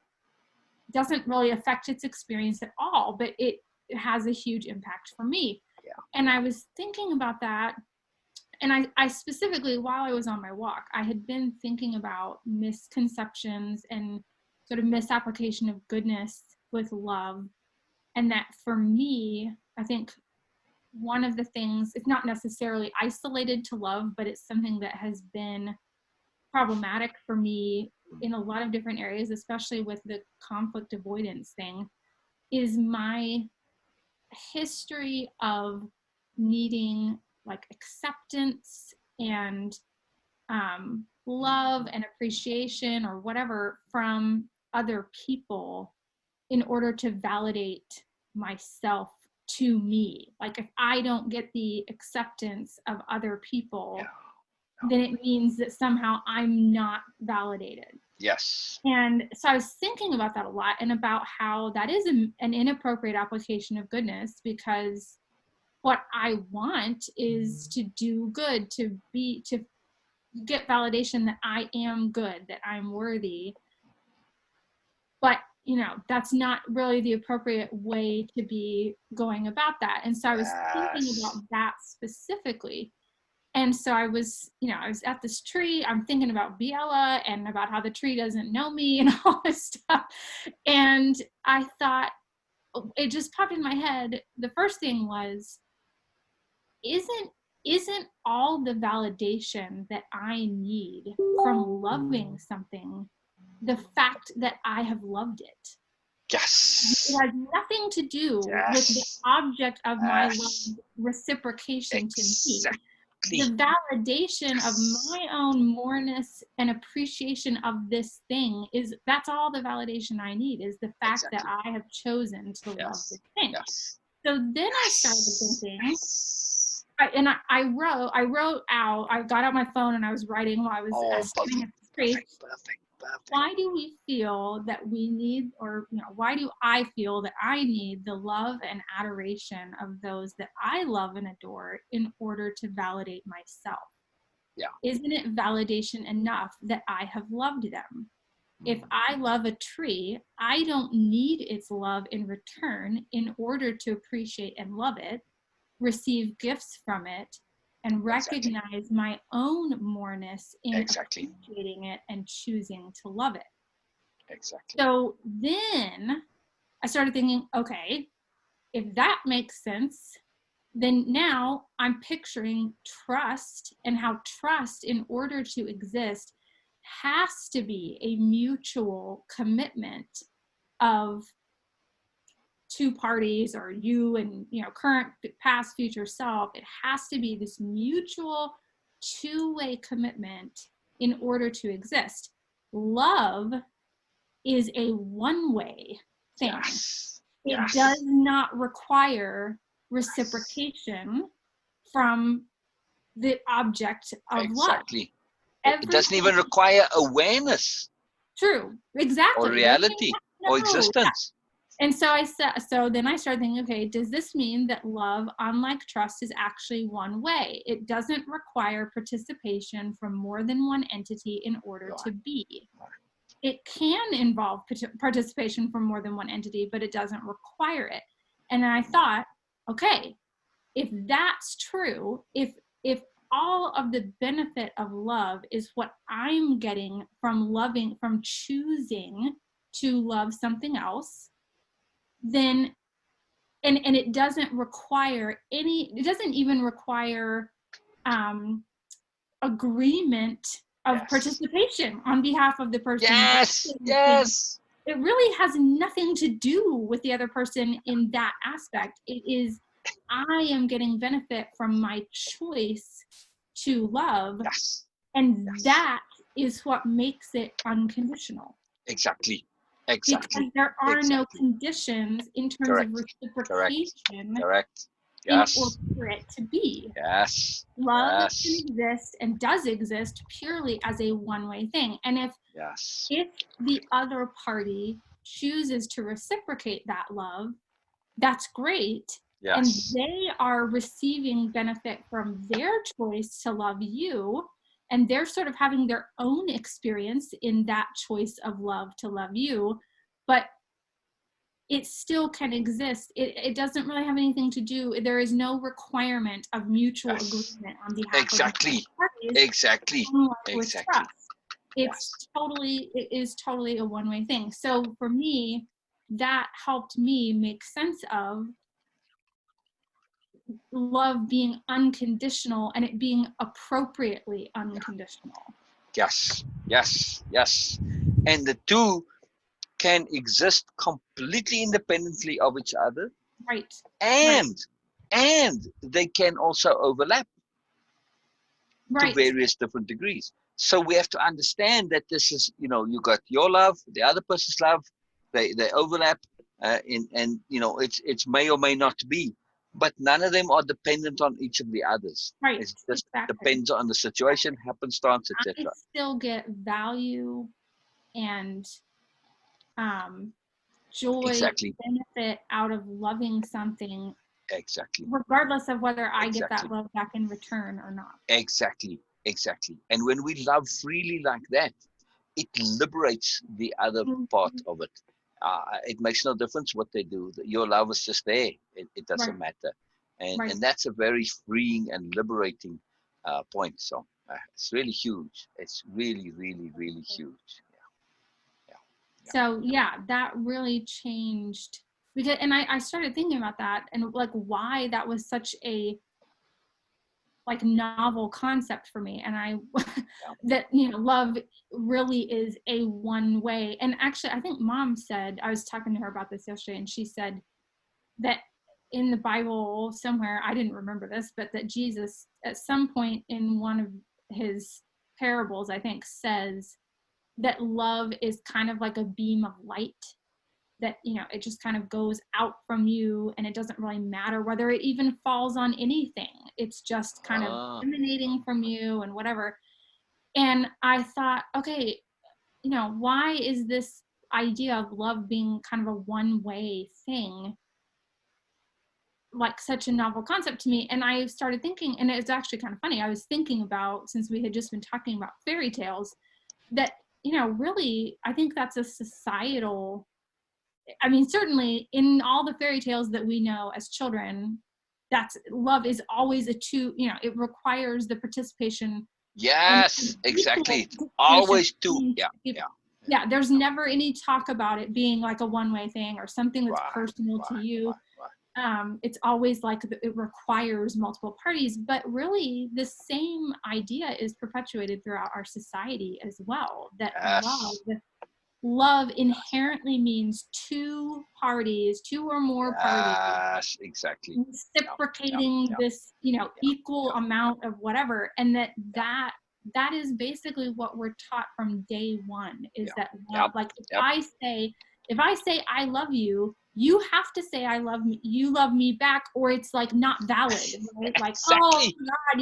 doesn't really affect its experience at all, but it has a huge impact for me. Yeah. And I was thinking about that. And I specifically, while I was on my walk, I had been thinking about misconceptions and sort of misapplication of goodness with love. And that for me, I think one of the things, it's not necessarily isolated to love, but it's something that has been problematic for me in a lot of different areas, especially with the conflict avoidance thing, is my history of needing like acceptance and love and appreciation or whatever from other people in order to validate myself to me. Like if I don't get the acceptance of other people, then it means that somehow I'm not validated. Yes. And so I was thinking about that a lot and about how that is an inappropriate application of goodness, because what I want is to do good, to get validation that I am good, that I'm worthy. But, that's not really the appropriate way to be going about that. And so I was thinking about that specifically. And so I was at this tree, I'm thinking about Biella and about how the tree doesn't know me and all this stuff. And I thought, it just popped in my head. The first thing was, isn't all the validation that I need from loving something the fact that I have loved it? Yes. It has nothing to do with the object of my love reciprocation to me. The validation of my own moreness and appreciation of this thing that's all the validation I need, is the fact that I have chosen to love this thing. So then I started thinking, I got out my phone and I was writing while I was standing at the tree. Perfect. Why do we feel that we need, or why do I feel that I need the love and adoration of those that I love and adore in order to validate myself? Yeah. Isn't it validation enough that I have loved them? If I love a tree, I don't need its love in return in order to appreciate and love it, receive gifts from it, and recognize my own moreness in appreciating it and choosing to love it. Exactly. So then I started thinking, okay, if that makes sense, then now I'm picturing trust, and how trust, in order to exist, has to be a mutual commitment of two parties, or you and current, past, future self. It has to be this mutual two-way commitment in order to exist. Love is a one-way thing. It does not require reciprocation from the object of love. It doesn't even require awareness. True, exactly. Or reality, or existence. And so then I started thinking, okay, does this mean that love, unlike trust, is actually one way? It doesn't require participation from more than one entity in order to be. It can involve participation from more than one entity, but it doesn't require it. And then I thought, okay, if that's true, if all of the benefit of love is what I'm getting from choosing to love something else, then and it doesn't even require agreement of participation on behalf of the person. Yes. It really has nothing to do with the other person in that aspect. It is, I am getting benefit from my choice to love, and that is what makes it unconditional. Exactly. Because there are no conditions in terms of reciprocation in order for it to be. Love can exist and does exist purely as a one-way thing. And if the other party chooses to reciprocate that love, that's great. and Yes. they are receiving benefit from their choice to love you, and they're sort of having their own experience in that choice of love to love you, but it still can exist. It doesn't really have anything to do, there is no requirement of mutual Yes. agreement on behalf of Exactly. both parties, Exactly. unlike with Exactly. trust. It is totally a one-way thing. So for me, that helped me make sense of love being unconditional and it being appropriately unconditional. Yes. Yes. Yes. And the two can exist completely independently of each other, Right. Right. and they can also overlap to Right. various different degrees. So we have to understand that this is, you got your love, the other person's love, they overlap, and it's may or may not be, but none of them are dependent on each of the others. Right. It just Exactly. depends on the situation, happenstance, I etc. still get value and um, joy, Exactly, benefit out of loving something, exactly, regardless of whether I get that exactly, love back in return or not. exactly, exactly. And when we love freely like that, it liberates the other part Mhm. of it. It makes no difference what they do. Your love is just there. It Right. doesn't matter. And Right. and that's a very freeing and liberating point. So it's really huge. It's really, really, really huge. Yeah, yeah, So yeah, that really changed because, and I started thinking about that and like why that was such a like novel concept for me. And I yeah, that love really is a one way. And actually, I think Mom said, I was talking to her about this yesterday, and she said that in the Bible somewhere, I didn't remember this, but that Jesus at some point in one of his parables, I think, says that love is kind of like a beam of light, that it just kind of goes out from you and it doesn't really matter whether it even falls on anything. It's just kind of yeah. emanating from you and whatever. And I thought, okay, why is this idea of love being kind of a one way thing like such a novel concept to me? And I started thinking, and it's actually kind of funny, I was thinking about, since we had just been talking about fairy tales, that really I think that's a societal, I mean, certainly in all the fairy tales that we know as children, that's love is always a two, it requires the participation and Yes, equal exactly. It's participation always two. between Yeah, two people. yeah, yeah. Yeah, there's never any talk about it being like a one-way thing or something that's Right, personal to right, you. right, right. It's always like it requires multiple parties, but really the same idea is perpetuated throughout our society as well, that Yes, love inherently means two parties, two or more parties yes, exactly. Yeah, yeah, reciprocating yeah, this, yeah, equal yeah, amount of whatever. And that yeah, that is basically what we're taught from day one, is yeah, that yeah, love, like yeah. if I say I love you, you have to say I love me, you love me back, or it's like not valid, right? Like, oh Exactly.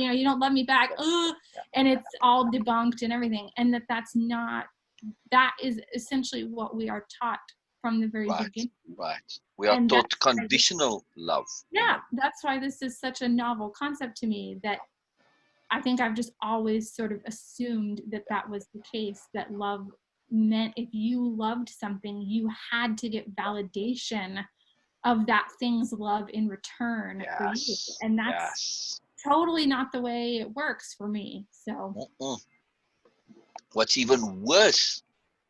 God, you don't love me back. Yeah, Ugh. yeah. And it's all debunked and everything. And that's not, that is essentially what we are taught from the very Right, beginning. right. We are And taught that's why conditional love, yeah, that's why this is such a novel concept to me, that I think I've just always sort of assumed that that was the case, that love meant if you loved something, you had to get validation of that thing's love in return for you. Yes, And that's yes. totally not the way it works for me. So, Mm-mm. What's even worse,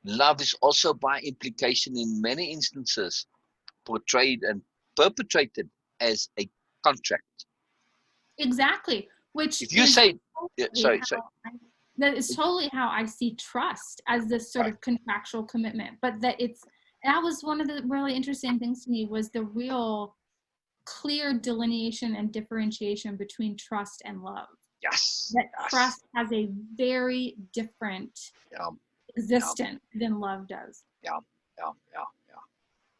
love is also by implication in many instances portrayed and perpetrated as a contract. exactly, which If you is say, yeah, totally sorry, sorry, how that is totally how I see trust, as this sort right, of contractual commitment. But that was one of the really interesting things to me, was the real clear delineation and differentiation between trust and love. yes, That yes, trust has a very different yeah, yeah, existence than love does. yeah, yeah, yeah,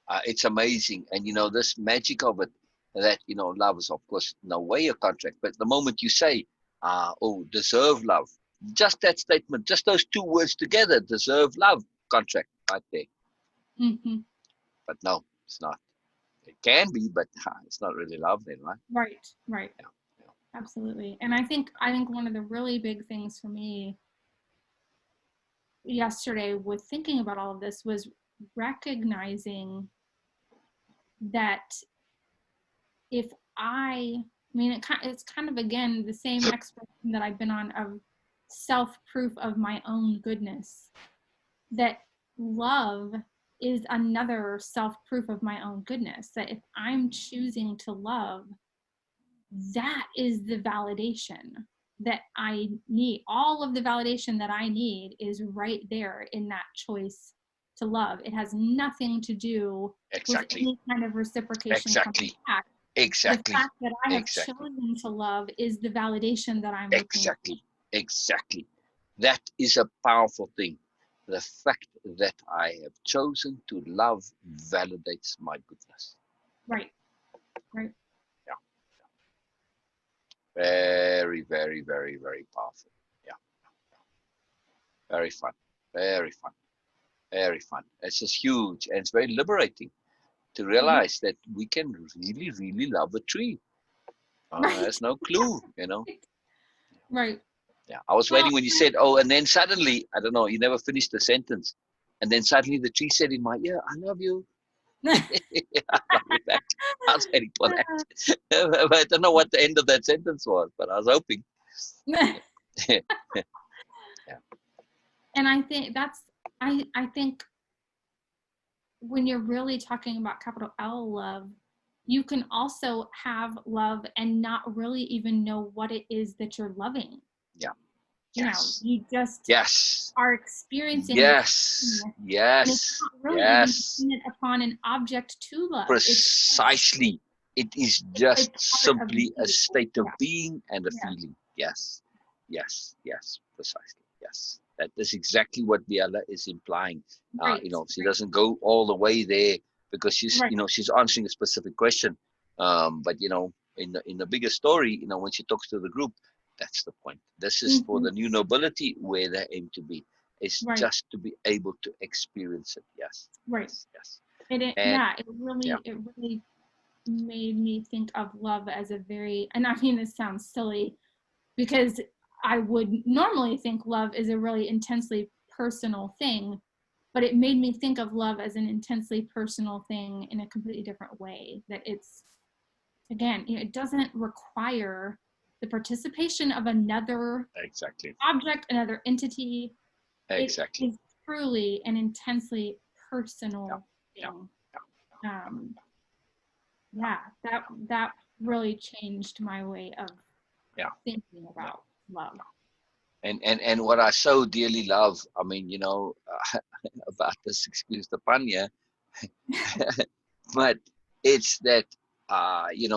yeah. It's amazing, and this magic of it, that love is of course no way a contract, but the moment you say, "Oh, deserve love," just that statement, just those two words together, deserve love, contract, right there. Hmm. But no, it's not. It can be, but it's not really love then, right? Right, right. Yeah. Yeah. Absolutely. And I think one of the really big things for me yesterday with thinking about all of this was recognizing that if I mean, it's kind of, again, the same expression that I've been on of self-proof of my own goodness, that love is another self-proof of my own goodness, that if I'm choosing to love, that is the validation that I need. All of the validation that I need is right there in that choice to love. It has nothing to do with Exactly. any kind of reciprocation coming Exactly. back. The Exactly. fact that I have Exactly. chosen to love is the validation that I'm looking for. Exactly. Exactly. That is a powerful thing. The fact that I have chosen to love validates my goodness. Right, right. Yeah. Very, very, very, very powerful. Yeah. Very fun. Very fun. Very fun. It's just huge, and it's very liberating to realize that we can really, really love a tree. Right, There's no clue, you know. right. Yeah, I was Well, waiting when you said, "Oh," and then suddenly, I don't know, you never finished the sentence, and then suddenly the tree said in my ear, "I love you." I love you back. I was waiting for that. I don't know what the end of that sentence was, but I was hoping. Yeah. and I think I think when you're really talking about capital L love, you can also have love and not really even know what it is that you're loving. Yeah. You know, Yes. you just Yes. are experiencing the Yes. kindness, and it's Yes. not really even Yes. dependent upon an object to love. Precisely. It is It's a just part of simply a you. state Yeah, of being and a yeah, feeling. Yes. Yes. Yes. Precisely. Yes. That is exactly what Biala is implying. right, She right, doesn't go all the way there because right. she's answering a specific question. But in the bigger story, when she talks to the group, that's the point. This is for Hmm. the new nobility where they aim to be. It's Right, just to be able to experience it. Yes. right. Yes. Yes. And Yeah, yeah. it really made me think of love as a very, and I mean, this sounds silly because I would normally think love is a really intensely personal thing, but it made me think of love as an intensely personal thing in a completely different way. That it's, again, it doesn't require the participation of another Exactly. object, another entity. It Exactly. is truly an intensely Yeah. personal Yeah. thing. Yeah. Um, yeah, that really changed my way of Yeah. thinking Yeah. about love. And what I so dearly love, I mean, about this, excuse the pun, yeah, but it's that,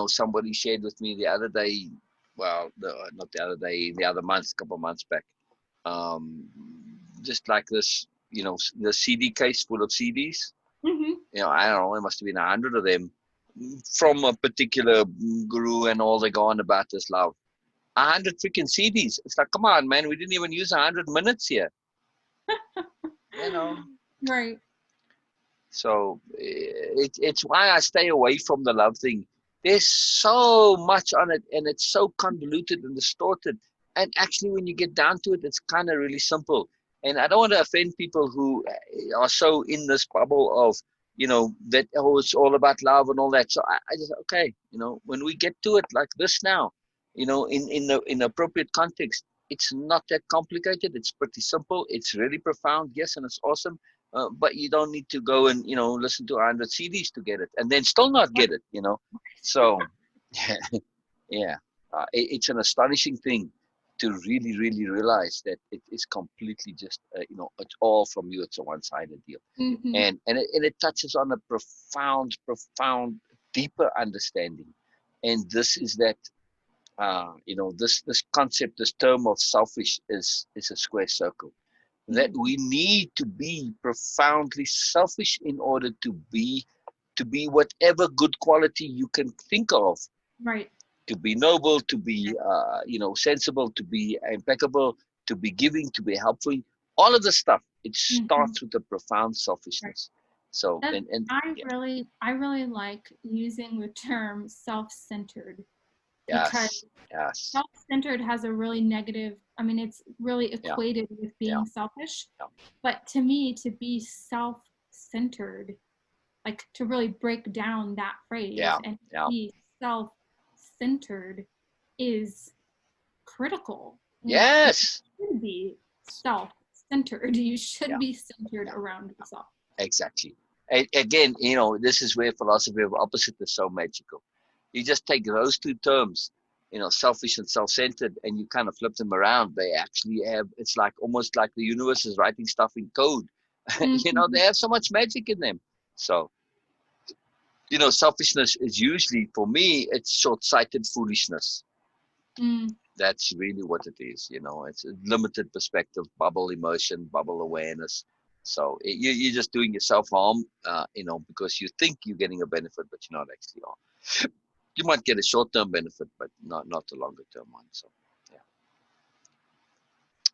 somebody shared with me the other day, well, not the other day, the other month, couple of months back, um, just like this, the CD case full of CDs. Hmm. I don't know, there must have been 100 of them from a particular guru, and all they go on about this love. 100 freaking CDs. It's like, come on, man, we didn't even use 100 minutes here, you know. Right. So it's why I stay away from the love thing. There's so much on it, and it's so convoluted and distorted. And actually, when you get down to it, it's kind of really simple. And I don't want to offend people who are so in this bubble of, that, oh, it's all about love and all that. So I just, okay, when we get to it like this now, in appropriate context, it's not that complicated. It's pretty simple. It's really profound, yes, and it's awesome, but you don't need to go and listen to 100 CDs to get it, and then still not get it. So yeah, it's an astonishing thing to really, really realize that it is completely just it's all from you. It's a one-sided deal, Hmm. and it touches on a profound, deeper understanding, and this is that. This concept, this term of selfish is a square circle, that we need to be profoundly selfish in order to be whatever good quality you can think of, Right. to be noble, to be sensible, to be impeccable, to be giving, to be helpful. All of the stuff, it Hmm. starts with a profound Right. selfishness. So, and I really like using the term self-centered, because yes, yes, self-centered has a really negative, I mean, it's really yeah, equated with yeah, being selfish. yeah, But to me, to be self-centered, like to really break down that phrase yeah, and yeah. be self-centered is critical. You Yes, should be self-centered. You should yeah, be centered yeah, around yourself. exactly. Again, this is where philosophy of opposite is so magical. You just take those two terms, selfish and self-centered, and you kind of flip them around. They actually have, it's like almost like the universe is writing stuff in code. They Mhm. have so much magic in them. So, selfishness is usually, for me, it's short-sighted foolishness. Mm, That's really what it is. It's a limited perspective, bubble emotion, bubble awareness. So you're just doing yourself harm, because you think you're getting a benefit, but you're not actually are. You might get a short-term benefit, but not a longer-term one. So, yeah,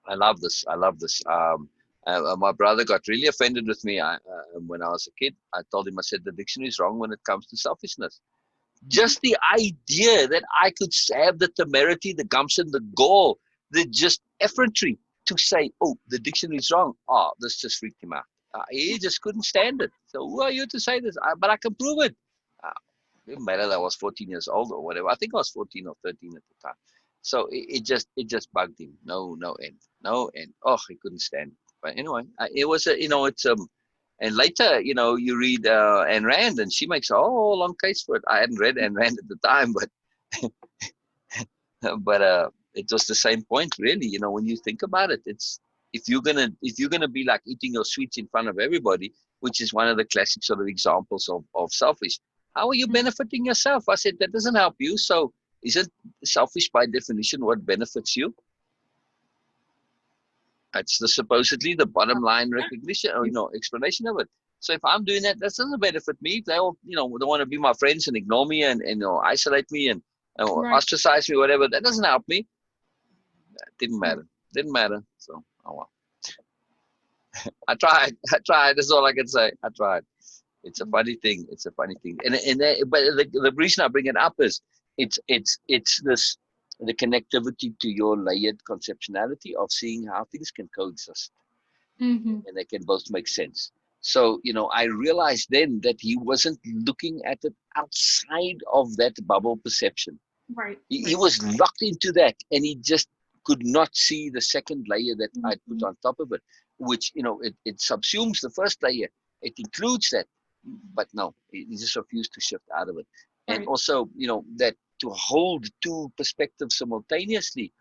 I love this. I love this. My brother got really offended with me when I was a kid. I told him, I said, the dictionary is wrong when it comes to selfishness. Just the idea that I could have the temerity, the gumption, the gall, the just effrontery to say, oh, the dictionary is wrong. Oh, this just freaked him out. He just couldn't stand it. So who are you to say this? But I can prove it. Uh, it didn't matter that I was 14 years old or whatever. I think I was 14 or 13 at the time. So it just bugged him. No end. No end. Oh, he couldn't stand it. But anyway, it was it's and later, you read Ayn Rand, and she makes a whole long case for it. I hadn't read Ayn Rand at the time, but it was the same point, really. When you think about it, it's if you're gonna be like eating your sweets in front of everybody, which is one of the classic sort of examples of selfish. How are you mm, benefiting yourself? I said that doesn't help you. So isn't selfish by definition what benefits you? That's supposedly the bottom line recognition, or explanation of it. So if I'm doing that, that doesn't benefit me. If they all, don't want to be my friends and ignore me and isolate me and right. ostracize me, whatever, that doesn't help me. It didn't Right. matter. Didn't matter. So, oh well. I tried. I tried. That's all I can say. I tried. It's a funny thing. It's a funny thing. But the reason I bring it up is it's this the connectivity to your layered conceptuality of seeing how things can coexist Mm-hmm. and they can both make sense. So, I realized then that he wasn't looking at it outside of that bubble perception. Right. He Right. was locked into that, and he just could not see the second layer that I'd put Mm-hmm. on top of it, which, it subsumes the first layer. It includes that, but no, he just refused to shift out of it. And Right. also, that to hold two perspectives simultaneously,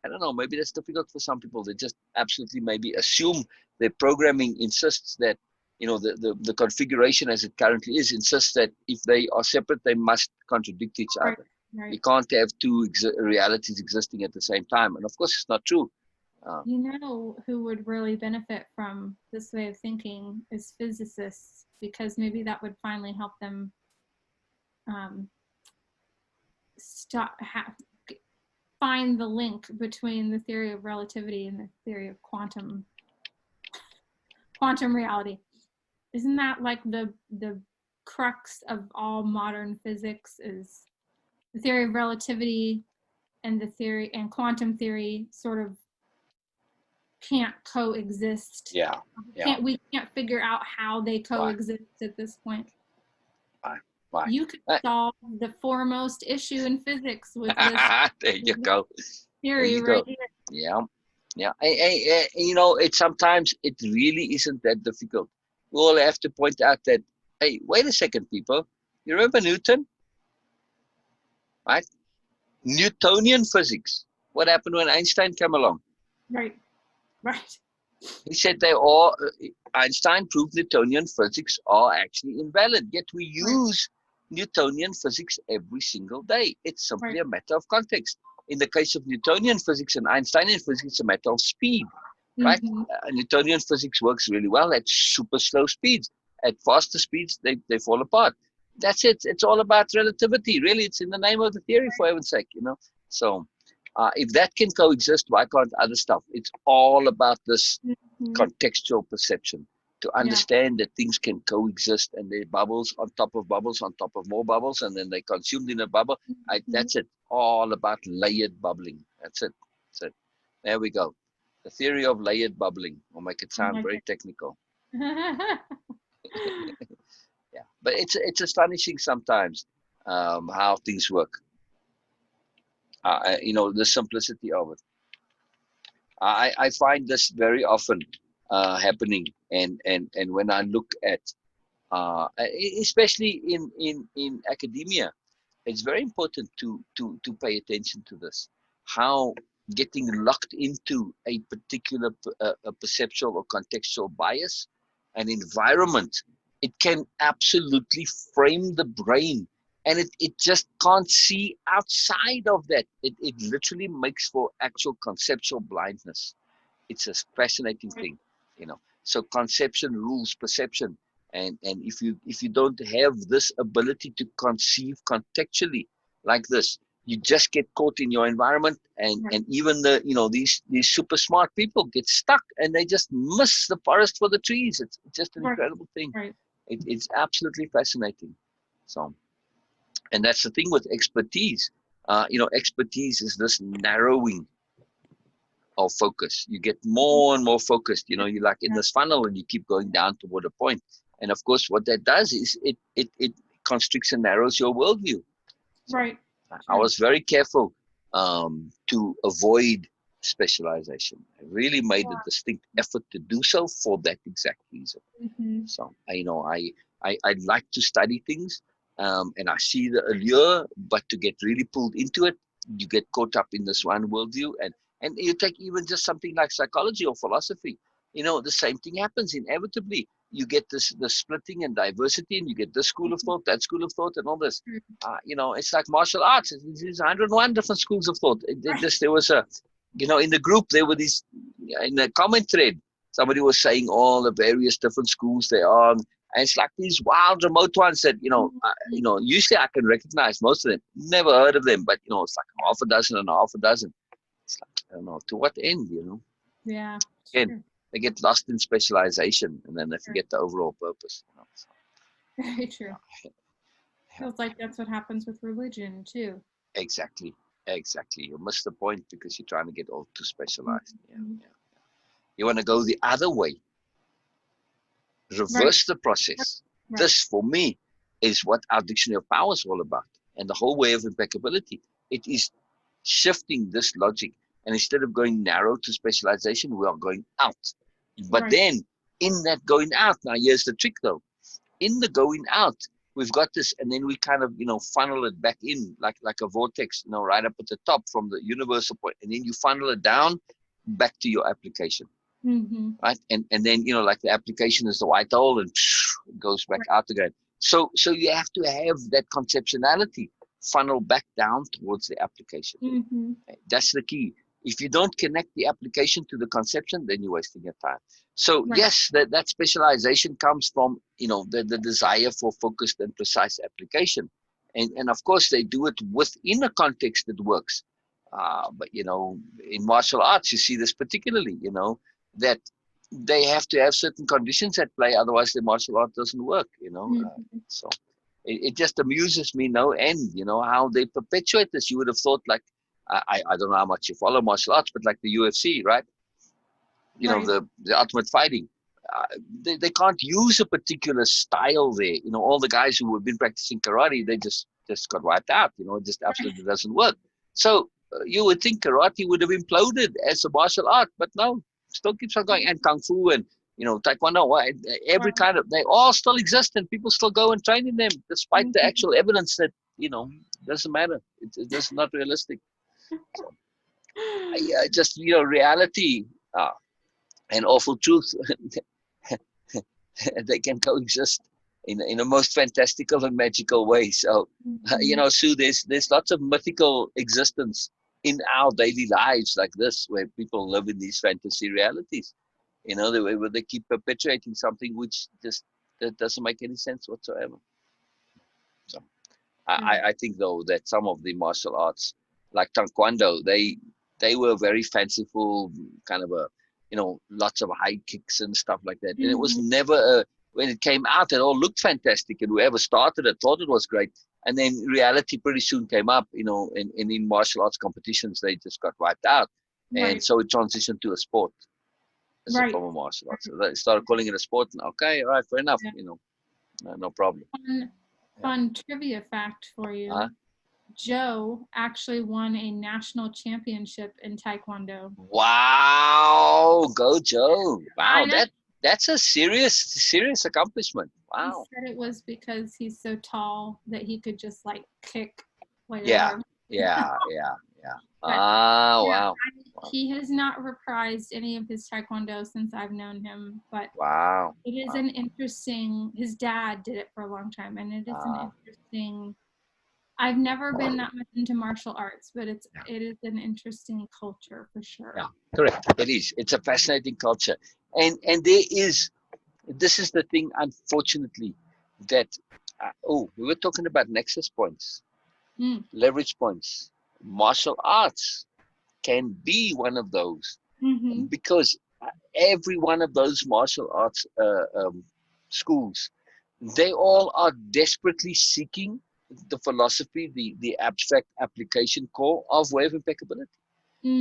I don't know, maybe that's difficult for some people. They just absolutely maybe assume their programming insists that, the configuration as it currently is insists that if they are separate, they must contradict each Right. other. Right. You can't have two realities existing at the same time. And of course, it's not true. You know who would really benefit from this way of thinking is physicists, because maybe that would finally help them um, stop find the link between the theory of relativity and the theory of quantum reality. Isn't that like the crux of all modern physics? Is the theory of relativity and the theory and quantum theory sort of can't coexist. Yeah. Yeah. We can't figure out how they Why? coexist at this point. Why? Why? You could solve the foremost issue in physics with this There you go. There theory you right go. here. Yeah. Yeah. It sometimes it really isn't that difficult. We all have to point out that, hey, wait a second, people. You remember Newton, right? Newtonian physics. What happened when Einstein came along? Right, right. He said Einstein proved Newtonian physics are actually invalid, yet we Right, use Newtonian physics every single day. It's right. simply a matter of context. In the case of Newtonian physics and Einsteinian physics, it's a matter of speed, right? Mm-hmm. Newtonian physics works really well at super slow speeds. At faster speeds, they fall apart. That's it. It's all about relativity. Really, it's in the name of the theory, for heaven's sake. So, if that can coexist, why can't other stuff? It's all about this Mm-hmm. contextual perception. to understand that things can coexist and there are bubbles on top of bubbles on top of more bubbles, and then they consumed in a bubble. That's it. All about layered bubbling. That's it. That's it. There we go. The theory of layered bubbling. Will make it sound very technical. Yeah, but it's astonishing sometimes how things work. The simplicity of it. I find this very often happening, and when I look at, especially in academia, it's very important to pay attention to this. How getting locked into a particular a perceptual or contextual bias, an environment, it can absolutely frame the brain, and it just can't see outside of that. It literally makes for actual conceptual blindness. It's a fascinating thing. So conception rules perception, and if you don't have this ability to conceive contextually like this, you just get caught in your environment, and even these super smart people get stuck and they just miss the forest for the trees. It's just an incredible thing. It's absolutely fascinating. So, and that's the thing with expertise. Expertise is this narrowing of focus. You get more and more focused. You're like in this funnel and you keep going down toward a point. And of course, what that does is it constricts and narrows your worldview. So I was very careful to avoid specialization. I really made a distinct effort to do so for that exact reason. So I like to study things, and I see the allure, but to get really pulled into it, you get caught up in this one worldview, and you take even just something like psychology or philosophy. The same thing happens inevitably. You get the splitting and diversity, and you get this school of thought, that school of thought, and all this. It's like martial arts. There's 101 different schools of thought. There was in the group, there were these, in the comment thread, somebody was saying all the various different schools they are. And it's like these wild remote ones that, usually I can recognize most of them. Never heard of them, but, it's like half a dozen and half a dozen. It's like, I don't know, to what end, Yeah. Again, they get lost in specialization and then they forget the overall purpose. So. Very true. Feels like that's what happens with religion too. Exactly. You miss the point because you're trying to get all too specialized. You want to go the other way. Reverse the process. This, for me, is what our Dictionary of Power is all about. And the whole way of impeccability. It is shifting this logic. And instead of going narrow to specialization, we are going out. But then, in that going out, now here's the trick though. In the going out, we've got this, and then we kind of, funnel it back in like a vortex, right up at the top from the universal point. And then you funnel it down back to your application. Right, and then like the application is the white hole, and it goes back out again. So you have to have that conceptuality funnel back down towards the application. That's the key. If you don't connect the application to the conception, then you're wasting your time. So yes, that specialization comes from the desire for focused and precise application, and of course they do it within a context that works. But in martial arts, you see this particularly. That they have to have certain conditions at play, otherwise the martial art doesn't work, so it just amuses me no end, how they perpetuate this. You would have thought, like, I don't know how much you follow martial arts, but like the UFC, right? The ultimate fighting, they can't use a particular style there. All the guys who have been practicing karate, they just got wiped out. It just absolutely doesn't work. So you would think karate would have imploded as a martial art, but no, still keeps on going. And kung fu and taekwondo, every kind of, they all still exist, and people still go and train in them, despite the actual evidence that doesn't matter. It's not realistic. So, just reality and awful truth, they can coexist in a most fantastical and magical way. So Sue, there's lots of mythical existence in our daily lives like this, where people live in these fantasy realities, the way where they keep perpetuating something which that doesn't make any sense whatsoever. So I think though that some of the martial arts like taekwondo, they were very fanciful, kind of lots of high kicks and stuff like that. And it was Mhm. never when it came out, it all looked fantastic, and whoever started it thought it was great. And then reality pretty soon came up, and in martial arts competitions, they just got wiped out. And Right. so it transitioned to a sport as a Right. form of martial arts. So they started calling it a sport. And okay, all right, fair enough. Yeah. No problem. Fun, Yeah. fun trivia fact for Uh, you. Joe actually won a national championship in Taekwondo. wow, go Joe! I Wow, know. that's a serious accomplishment. He Wow. said it was because he's so tall that he could just like kick like a Yeah, rug. yeah. But Ah, yeah, wow, wow, he has not reprised any of his Taekwondo since I've known him. But wow, it is wow. an interesting, his dad did it for a long time, and it is an Ah, interesting, I've never been that much into martial arts, but it yeah, is an interesting culture for yeah, sure. correct. It is. It's a fascinating culture, and there is. This is the thing, unfortunately, that we were talking about nexus points, Mm. leverage points. Martial arts can be one of those Mm-hmm. because every one of those martial arts schools, they all are desperately seeking the philosophy, the abstract application core of wave impeccability.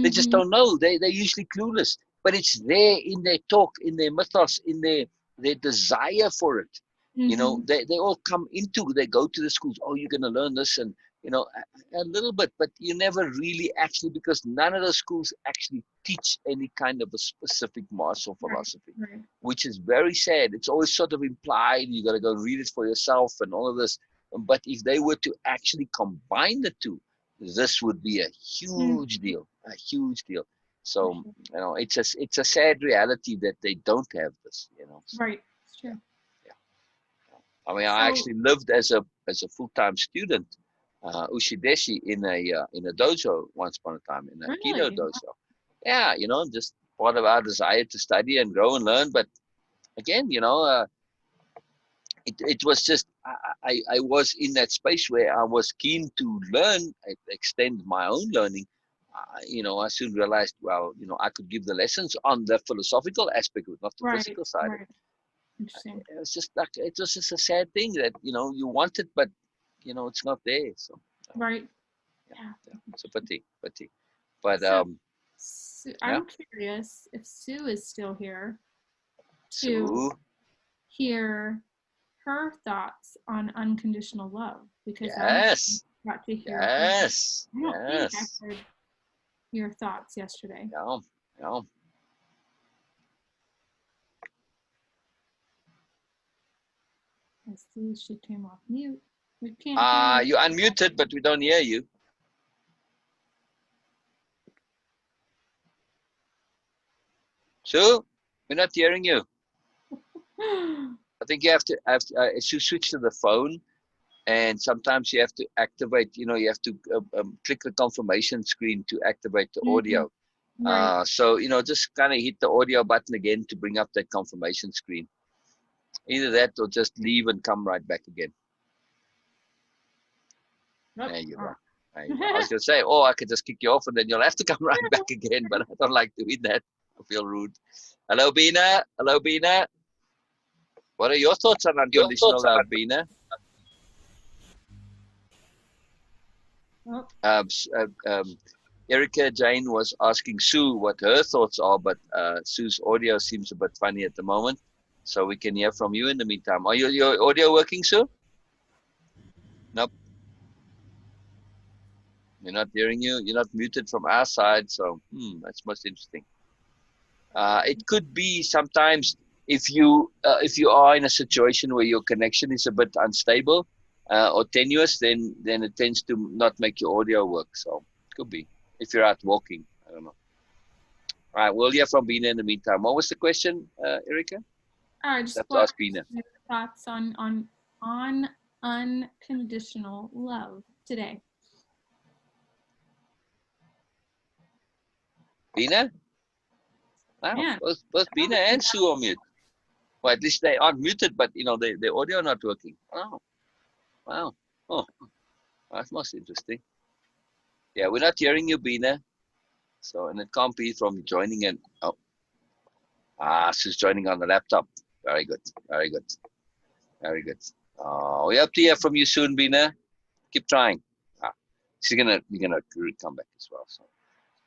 They just Mm-hmm. don't know. They're usually clueless. But it's there in their talk, in their mythos, in their desire for it. Mm-hmm. They all come into, they go to the schools, oh, you're going to learn this, and, a little bit, but you never really actually, because none of those schools actually teach any kind of a specific martial Right. philosophy, Right. which is very sad. It's always sort of implied. You got to go read it for yourself and all of this. But if they were to actually combine the two, this would be a Mm, huge deal, a huge deal. for So sure. it's a sad reality that they don't have this. So, Right. It's yeah, true. yeah. I mean, I So actually lived as a full-time student, ushideshi in a dojo once upon a time, in a kido really, dojo. Yeah, just part of our desire to study and grow and learn. But again, it was just I was in that space where I was keen to learn, extend my own learning. I soon realized, well, I could give the lessons on the philosophical aspect of it, not the right. physical side of Right. it. Interesting. It was just like, it was just a sad thing that you want it, but it's not there. So Right. yeah, Yeah. yeah, it's a pity. But So, yeah, I'm curious if Sue is still here to so hear her thoughts on unconditional love because I haven't yes, got to hear her. yes, I don't think I yes, heard your thoughts yesterday. yeah, yeah. I see she came off mute. We can't hear you. You unmuted, but we don't hear you. Sue, we're not hearing you. I think you if you switch to the phone, and sometimes you have to activate, you have to click the confirmation screen to activate the Mhm. audio. Right. So, just kind of hit the audio button again to bring up that confirmation screen. Either that or just leave and come right back again. Nope. There you All go. There you go. I right. was going to say, oh, I could just kick you off and then you'll have to come right back again, but I don't like doing that. I feel rude. Hello, Beena. Hello, Beena. What are your thoughts on Your unconditional thoughts on love, that? Beena? Oh, Um, Erica Jayne was asking Sue what her thoughts are, but Sue's audio seems a bit funny at the moment, so we can hear from you in the meantime. Are your audio working, Sue? Nope, we're not hearing you. You're not muted from our side, so that's most interesting. It could be sometimes if you are in a situation where your connection is a bit unstable or tenuous, then it tends to not make your audio work. So it could be if you're out walking. I don't know. All right, we'll hear from Beena in the meantime. What was the question, Erica? all right. Just Have to what ask Beena. your thoughts on unconditional love today? Beena? Wow, Man, both Beena and Sue are mute. Well, at least they aren't muted, but their audio not working. Oh, wow. Oh, that's most interesting. Yeah, we're not hearing you, Beena. So, and it can't be from joining in. Oh, She's joining on the laptop. Very good. Very good. Very good. We hope to hear from you soon, Beena. Keep trying. You're gonna come back as well. So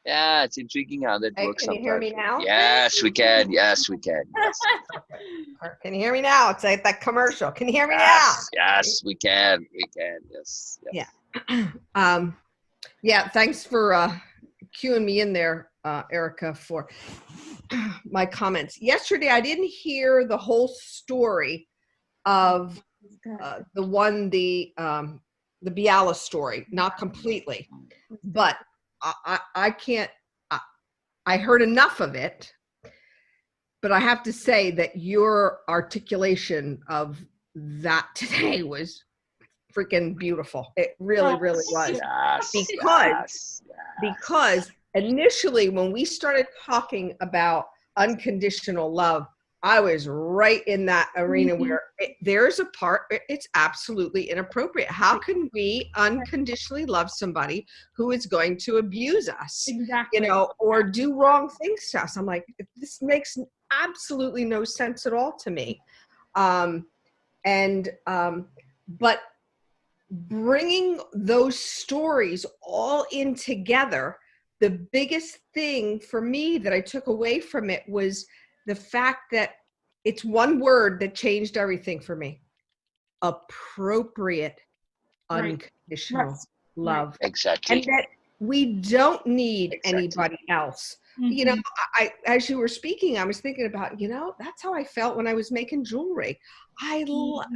yeah, it's intriguing how that works Can you hear sometimes. me now? Yes, we can. Yes, we can. Yes. Can you hear me now? It's like that commercial. Can you hear me Yes, yes, we can. We can. Yes. Yes. now? Yeah. Thanks for cueing me in there, Erica, for my comments. Yesterday, I didn't hear the whole story of the Biala story, not completely, but I can't. I heard enough of it, but I have to say that your articulation of that today was freaking beautiful. It really, really was. Yes, Because initially when we started talking about unconditional love, I was right in that arena where there's a part, it's absolutely inappropriate. How can we unconditionally love somebody who is going to abuse us, Exactly. or do wrong things to us? I'm like, this makes absolutely no sense at all to me. But bringing those stories all in together, the biggest thing for me that I took away from it was the fact that it's one word that changed everything for me: appropriate unconditional love. exactly. And that we don't need anybody else. I as you were speaking, I was thinking about, that's how I felt when I was making jewelry. That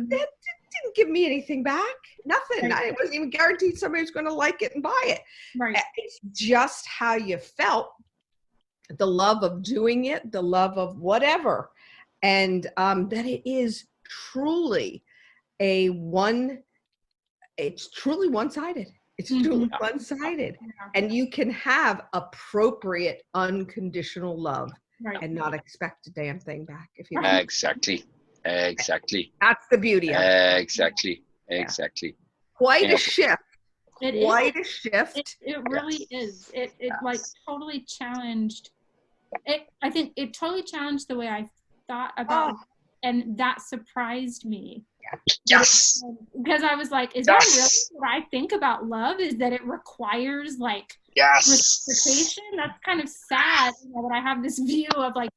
didn't give me anything back. Nothing. I wasn't even guaranteed somebody's going to like it and buy it. Right. It's just how you felt, the love of doing it, the love of whatever, and that it is truly it's truly one-sided. It's truly one-sided. And you can have appropriate unconditional love and not expect a damn thing back. If you Exactly. That's the beauty of it. Exactly. Quite a shift. It A shift. It really is. It like totally challenged it. I think it totally challenged the way I thought about it, and that surprised me. Yes. Because I was like, is that really what I think about love? Is that it requires like reciprocation? That's kind of sad, that I have this view of like,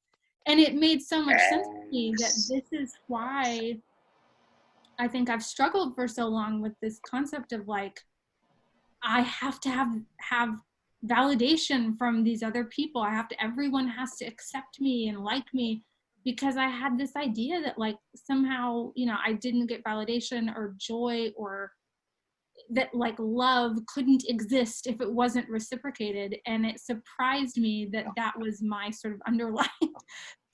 and it made so much sense to me that this is why I think I've struggled for so long with this concept of like, I have to have validation from these other people. Everyone has to accept me and like me, because I had this idea that like somehow, I didn't get validation or joy, or that like love couldn't exist if it wasn't reciprocated. And it surprised me that that was my sort of underlying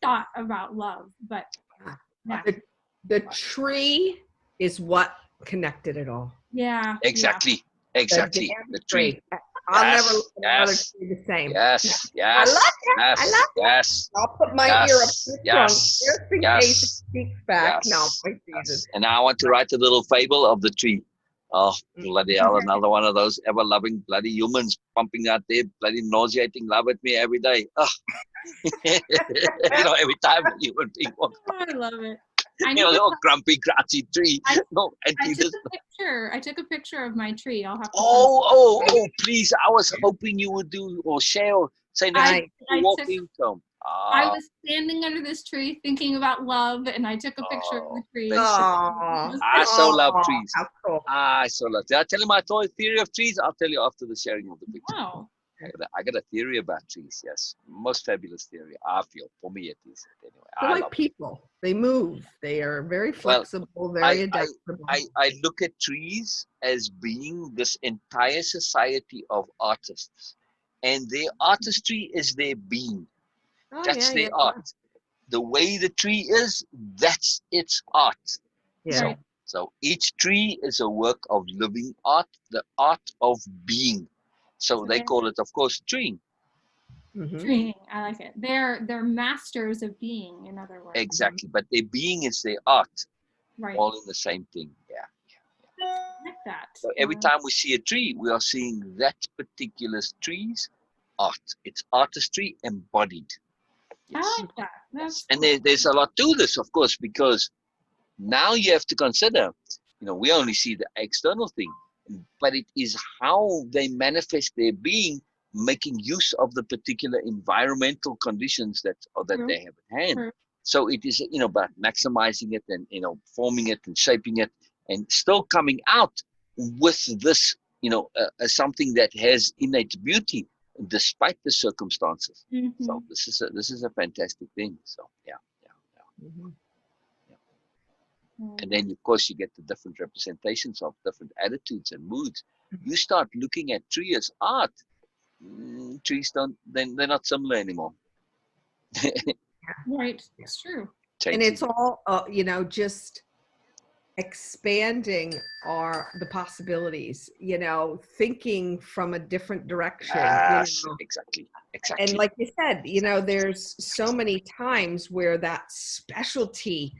thought about love. But yeah. The tree is what connected it all. Yeah. Exactly. The tree. I'll never look at another tree the same. Yes. I love it. I love Yes. it. I'll put my ear up to the trunk just in case it speaks back. No, my Jesus. And now I want to write a little fable of the tree. Oh, bloody hell, another one of those ever-loving bloody humans pumping out their bloody nauseating love at me every day. Oh. Every time a human being walks by. I love it. Little grumpy, grouchy tree. I took a picture of my tree. I'll have to. Oh, please. I was hoping you would do or share or say that walking film. I was standing under this tree thinking about love, and I took a picture of the tree. I so love trees. I so love. Did I tell you my theory of trees? I'll tell you after the sharing of the picture. Wow. I got a theory about trees. Yes, most fabulous theory. I feel, for me at least. Anyway, they're like people. They move. They are very flexible, very adaptable. I look at trees as being this entire society of artists, and their artistry is their being. That's their art. The way the tree is, that's its art. Yeah. So each tree is a work of living art, the art of being. So they call it, of course, treeing. Treeing, I like it. They're masters of being, in other words. Exactly, but their being is their art. Right. All in the same thing. Yeah. I like that. So every time we see a tree, we are seeing that particular tree's art. It's artistry embodied. Yes. I like that. That's And cool. there's a lot to this, of course, because now you have to consider, we only see the external thing, but it is how they manifest their being, making use of the particular environmental conditions that True. they have at hand. True. So it is, about maximizing it and, forming it and shaping it and still coming out with this, something that has innate beauty despite the circumstances. Mm-hmm. So this is a fantastic thing. So yeah. Mhm. And then, of course, you get the different representations of different attitudes and moods. You start looking at tree as art. Trees they're not similar anymore. Right. It's true. And it's Changing. all, just expanding the possibilities, thinking from a different direction, Yes, exactly. And like you said, there's so many times where that specialty,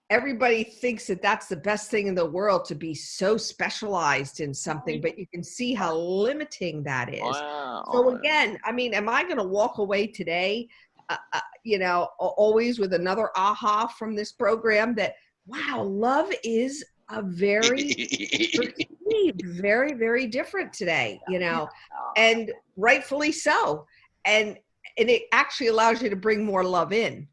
everybody thinks that that's the best thing in the world, to be so specialized in something, but you can see how limiting that is. So again, I mean, am I going to walk away today, always with another aha from this program that, wow, love is a very, very, very different today, and rightfully so. And it actually allows you to bring more love in,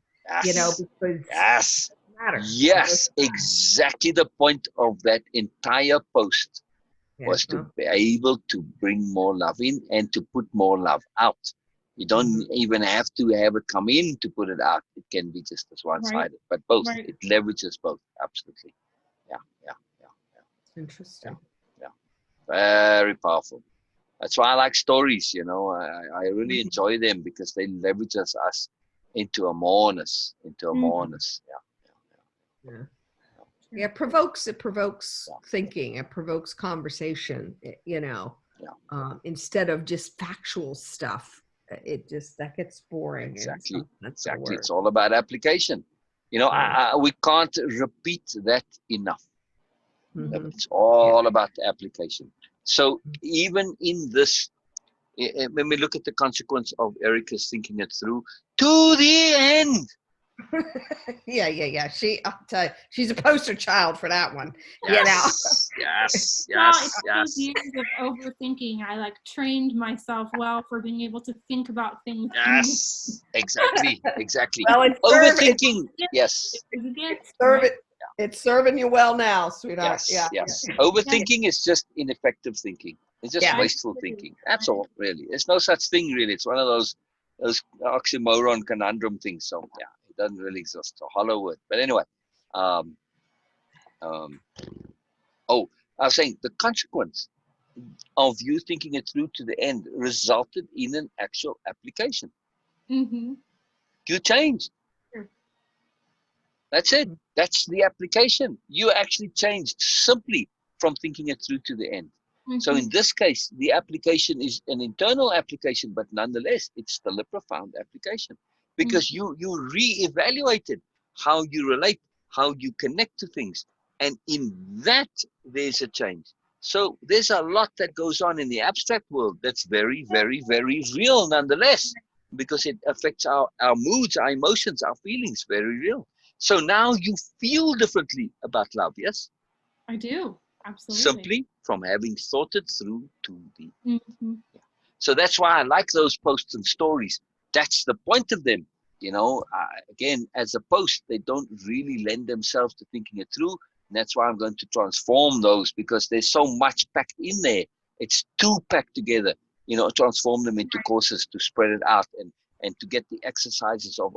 Yes. because Yes. it matters. Yes, exactly the point of that entire post was to be able to bring more love in and to put more love out. You don't even have to have it come in to put it out. It can be just as one-sided, but both. Right. It leverages both. Absolutely. Yeah. Interesting. Yeah. Very powerful. That's why I like stories. I really enjoy them because they leverages us into a moreness, Yeah. Yeah, it provokes thinking, it provokes conversation, instead of just factual stuff. That gets boring. Exactly. That's the Exactly. word. It's all about application. We can't repeat that enough. Mhm. It's all about the application. So even in this, when we look at the consequence of Erica's thinking it through to the end. Yeah. I'll tell you, she's a poster child for that one. Yes. Yes. Well, it's Yes. those years of overthinking. I trained myself well for being able to think about things. Yes. Exactly. Well, Overthinking. Yes. it's serving you well now, sweetheart. Yes. Yeah. Yes. Overthinking is just ineffective thinking. It's just Yeah. wasteful thinking. That's all, really. There's no such thing, really. It's one of those oxymoron conundrum things. So yeah, it doesn't really exist. A hollow word. But anyway, um, um, oh, I was saying the consequence of you thinking it through to the end resulted in an actual application. Mm-hmm. You changed. Sure. That's it. That's the application. You actually changed simply from thinking it through to the end. Mm-hmm. So in this case, the application is an internal application, but nonetheless, it's still a profound application because you reevaluated how you relate, how you connect to things. And in that, there's a change. So there's a lot that goes on in the abstract world that's very, very, very real nonetheless, because it affects our moods, our emotions, our feelings, very real. So now you feel differently about love, yes? I do. Absolutely. Simply from having thought it through to the Mm-hmm. So that's why I like those posts and stories. That's the point of them. Again, as a post, they don't really lend themselves to thinking it through. And that's why I'm going to transform those, because there's so much packed in there. It's too packed together, transform them into courses to spread it out and to get the exercises of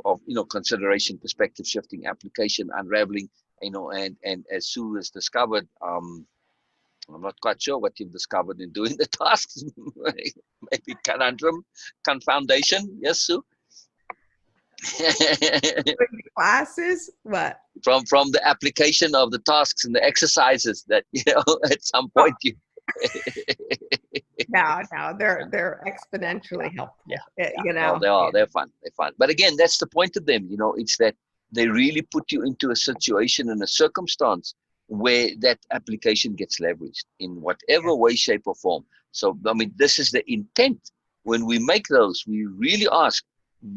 consideration, perspective shifting, application, unraveling, and as Sue has discovered, I'm not quite sure what you've discovered in doing the tasks. Maybe conundrum, confoundation. Yes, Sue? Classes? What? From the application of the tasks and the exercises that, at some point you... No, they're exponentially helpful. No, they're fun. They're fun. But again, that's the point of them. It's that they really put you into a situation and a circumstance where that application gets leveraged in whatever way, shape, or form. So, this is the intent. When we make those, we really ask,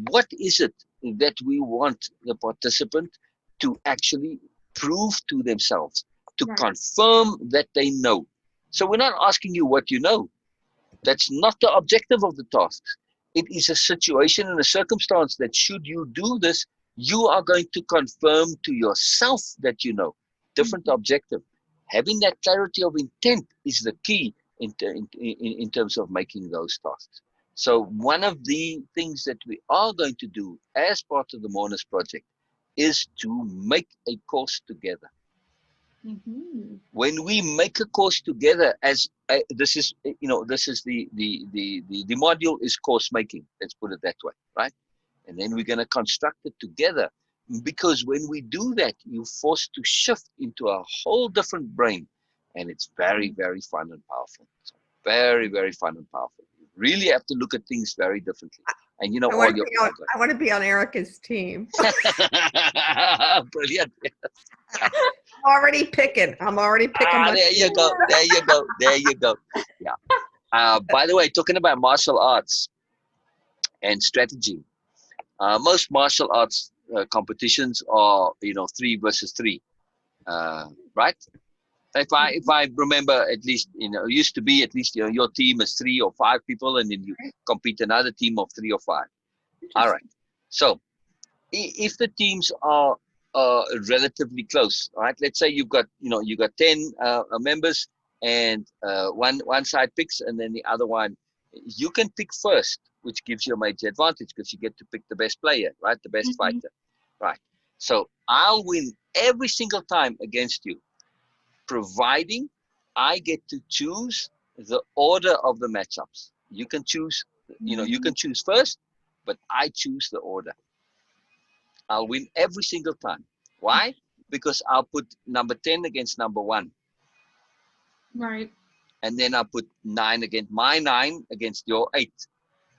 what is it that we want the participant to actually prove to themselves, to Right. confirm that they know. So we're not asking you what you know. That's not the objective of the tasks. It is a situation and a circumstance that should you do this, you are going to confirm to yourself that you know. Different objective. Having that clarity of intent is the key in terms of making those tasks. So one of the things that we are going to do as part of the Mourners project is to make a course together. When we make a course together, as this is, this is the module is course making. Let's put it that way, right? And then we're going to construct it together, because when we do that, you're forced to shift into a whole different brain, and it's very, very fun and powerful. So very, very fun and powerful. You really have to look at things very differently, and I want to be on Erica's team. Brilliant. I'm already picking. There you go. There you go. There you go. Yeah. By the way, talking about martial arts and strategy, most martial arts competitions are 3 versus 3, right? If I remember, at least it used to be at least your team is 3 or 5 people, and then you compete another team of 3 or 5. All right. So if the teams are relatively close, all right, let's say you've got 10 members, and one side picks, and then the other one, you can pick first, which gives you a major advantage because you get to pick the best player, right? The best fighter, right? So I'll win every single time against you, providing I get to choose the order of the matchups. You can choose, you can choose first, but I choose the order. I'll win every single time. Why? Because I'll put number 10 against number 1. Right. And then I'll put 9 against my 9 against your 8.